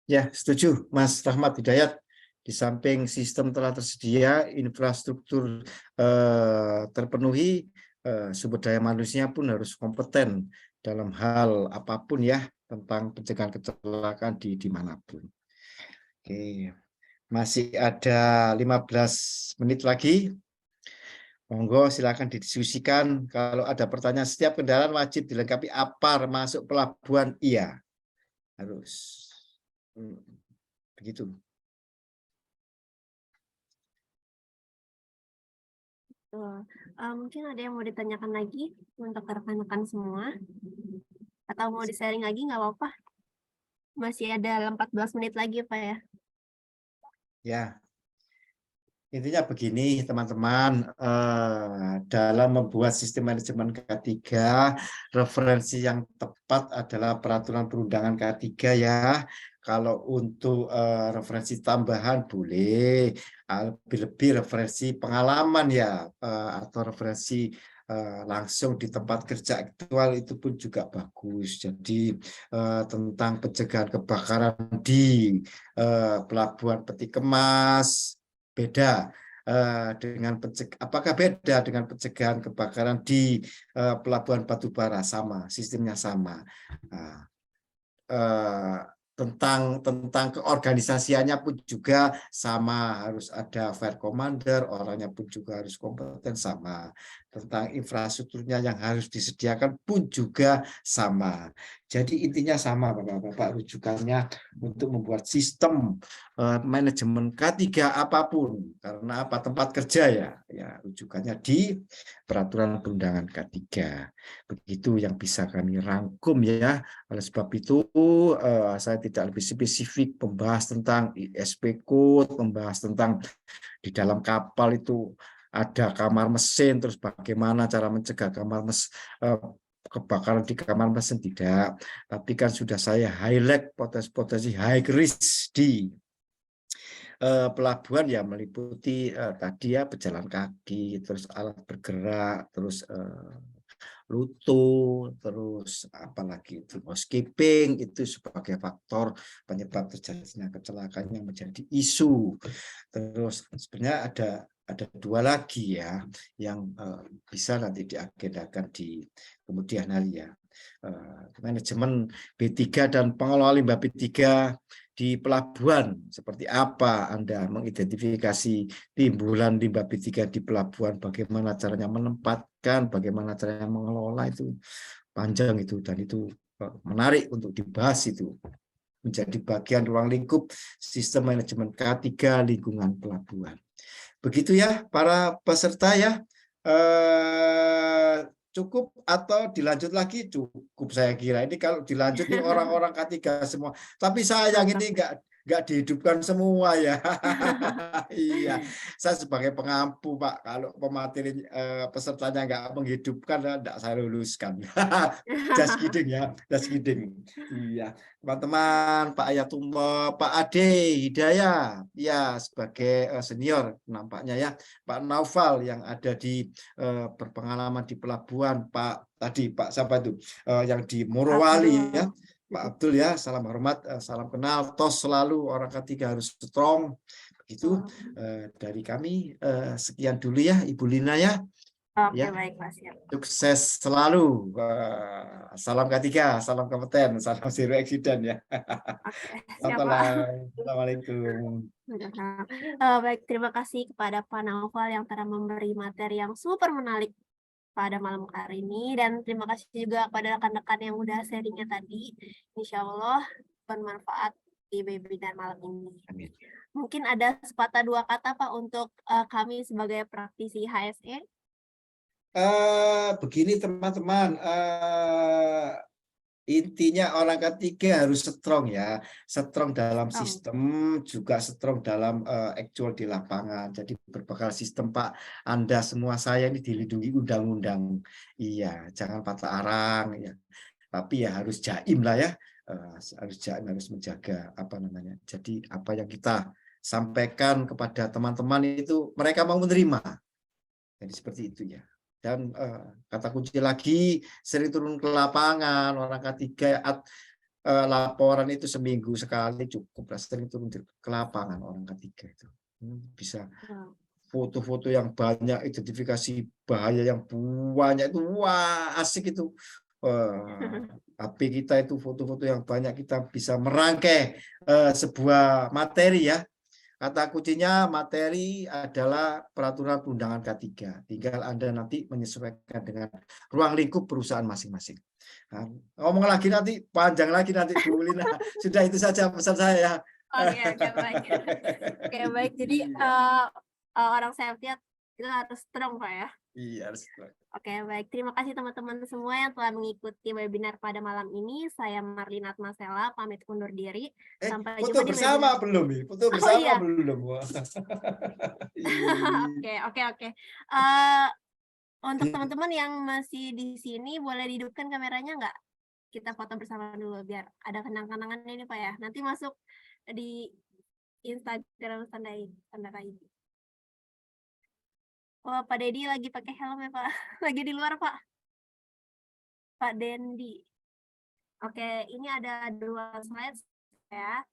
Ya, setuju Mas Rahmat Hidayat. Di samping sistem telah tersedia, infrastruktur terpenuhi, sumber daya manusia pun harus kompeten dalam hal apapun ya tentang pencegahan kecelakaan dimanapun. Oke. Masih ada 15 menit lagi. Monggo silakan didiskusikan. Kalau ada pertanyaan, setiap kendaraan wajib dilengkapi APAR masuk pelabuhan? Iya, harus. Begitu. Mungkin ada yang mau ditanyakan lagi untuk rekan-rekan semua? Atau mau di-sharing lagi nggak apa-apa? Masih ada 14 menit lagi Pak ya? Ya, intinya begini teman-teman, dalam membuat sistem manajemen K3, referensi yang tepat adalah peraturan perundangan K3 ya. Kalau untuk referensi tambahan boleh, lebih-lebih referensi pengalaman ya, atau referensi langsung di tempat kerja aktual itu pun juga bagus. Jadi tentang pencegahan kebakaran di pelabuhan peti kemas beda dengan apakah beda dengan pencegahan kebakaran di pelabuhan batubara? Sama, sistemnya sama. Tentang keorganisasiannya pun juga sama, harus ada fire commander, orangnya pun juga harus kompeten, sama. Tentang infrastrukturnya yang harus disediakan pun juga sama. Jadi intinya sama Bapak-Bapak, rujukannya untuk membuat sistem manajemen K3 apapun, karena apa, tempat kerja ya rujukannya di peraturan perundangan K3. Begitu yang bisa kami rangkum ya. Oleh sebab itu saya tidak lebih spesifik membahas tentang ISP code, membahas tentang di dalam kapal itu ada kamar mesin, terus bagaimana cara mencegah kebakaran di kamar mesin, tidak. Tapi kan sudah saya highlight potensi high risk di pelabuhan ya, meliputi tadi ya pejalan kaki, terus alat bergerak, terus rute, terus apalagi itu housekeeping, itu sebagai faktor penyebab terjadinya kecelakaan yang menjadi isu. Terus sebenarnya ada dua lagi ya yang bisa nanti diagendakan di kemudian hari ya. Manajemen B3 dan pengelola limbah B3 di pelabuhan, seperti apa Anda mengidentifikasi timbulan limbah B3 di pelabuhan, bagaimana caranya menempatkan, bagaimana caranya mengelola, itu panjang itu, dan itu menarik untuk dibahas, itu menjadi bagian ruang lingkup sistem manajemen K3 lingkungan pelabuhan. Begitu ya para peserta ya. cukup atau dilanjut lagi? Cukup saya kira. Ini kalau dilanjut nih orang-orang K3 semua. Tapi sayang ini nggak dihidupkan semua ya. Iya, saya sebagai pengampu Pak, kalau pemateri pesertanya nggak menghidupkan, nggak saya luluskan. Just kidding ya, just kidding. Iya, teman-teman, Pak Ayatullah, Pak Ade Hidayah, ya sebagai senior nampaknya ya, Pak Naufal yang ada di berpengalaman di pelabuhan, Pak siapa itu yang di Morowali ya. Pak Abdul ya, salam hormat, salam kenal, tos selalu orang K3 harus strong. Begitu dari kami, sekian dulu ya Ibu Lina ya. Oke, Ya. baik Pak, siap. Sukses selalu. Salam K3, salam kompeten, salam zero accident ya. Oke, siap Pak. Assalamualaikum. Baik, terima kasih kepada Pak Naufal yang telah memberi materi yang super menarik pada malam hari ini, dan terima kasih juga kepada rekan-rekan yang udah sharingnya tadi. Insya Allah bermanfaat di webinar malam ini. Amin. Mungkin ada sepatah dua kata Pak untuk kami sebagai praktisi HSE. Begini teman-teman, intinya orang K3 harus strong ya, strong dalam sistem, juga strong dalam actual di lapangan. Jadi berbekal sistem Pak, Anda semua saya ini dilindungi undang-undang. Iya, jangan patah arang ya. Tapi ya harus jaim lah ya, harus jaim, harus menjaga apa namanya. Jadi apa yang kita sampaikan kepada teman-teman itu mereka mau menerima. Jadi seperti itu ya. Dan kata kunci lagi, sering turun ke lapangan, orang K3 laporan itu seminggu sekali cukup lah, sering turun ke lapangan orang K3 itu. Bisa foto-foto yang banyak, identifikasi bahaya yang banyak itu, wah asik itu. HP kita itu foto-foto yang banyak, kita bisa merangkai sebuah materi ya. Kata kuncinya materi adalah peraturan perundangan K3. Tinggal Anda nanti menyesuaikan dengan ruang lingkup perusahaan masing-masing. Nah, ngomong lagi nanti, panjang lagi nanti Bu Lina. Sudah itu saja pesan saya ya. Oke, baik. Oke, baik. Jadi orang safety itu harus strong Pak ya. Iya, harus strong. Oke, baik. Terima kasih teman-teman semua yang telah mengikuti webinar pada malam ini. Saya Marlina Atmasela, pamit undur diri. Sampai foto jumpa di bersama webinar. belum nih? Foto bersama iya. belum? Oke. Untuk teman-teman yang masih di sini, boleh dihidupkan kameranya nggak? Kita foto bersama dulu biar ada kenang-kenangan ini Pak ya. Nanti masuk di Instagram Standar ID. Oh, Pak Dedi lagi pakai helm ya Pak. Lagi di luar Pak. Pak Dendi. Oke, ini ada 2 slide ya.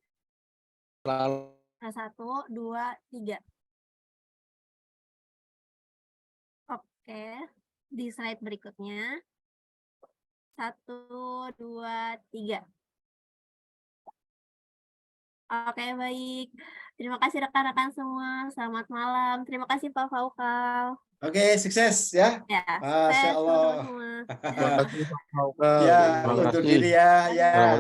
1, 2, 3. Oke, di slide berikutnya. 1, 2, 3. Oke, baik. Terima kasih rekan-rekan semua. Selamat malam. Terima kasih Pak Faukal. Oke, sukses ya. Ya, Masya sukses Allah. semua. Terima kasih Pak Faukal. Ya, Terima undur kasih. diri ya. Ya.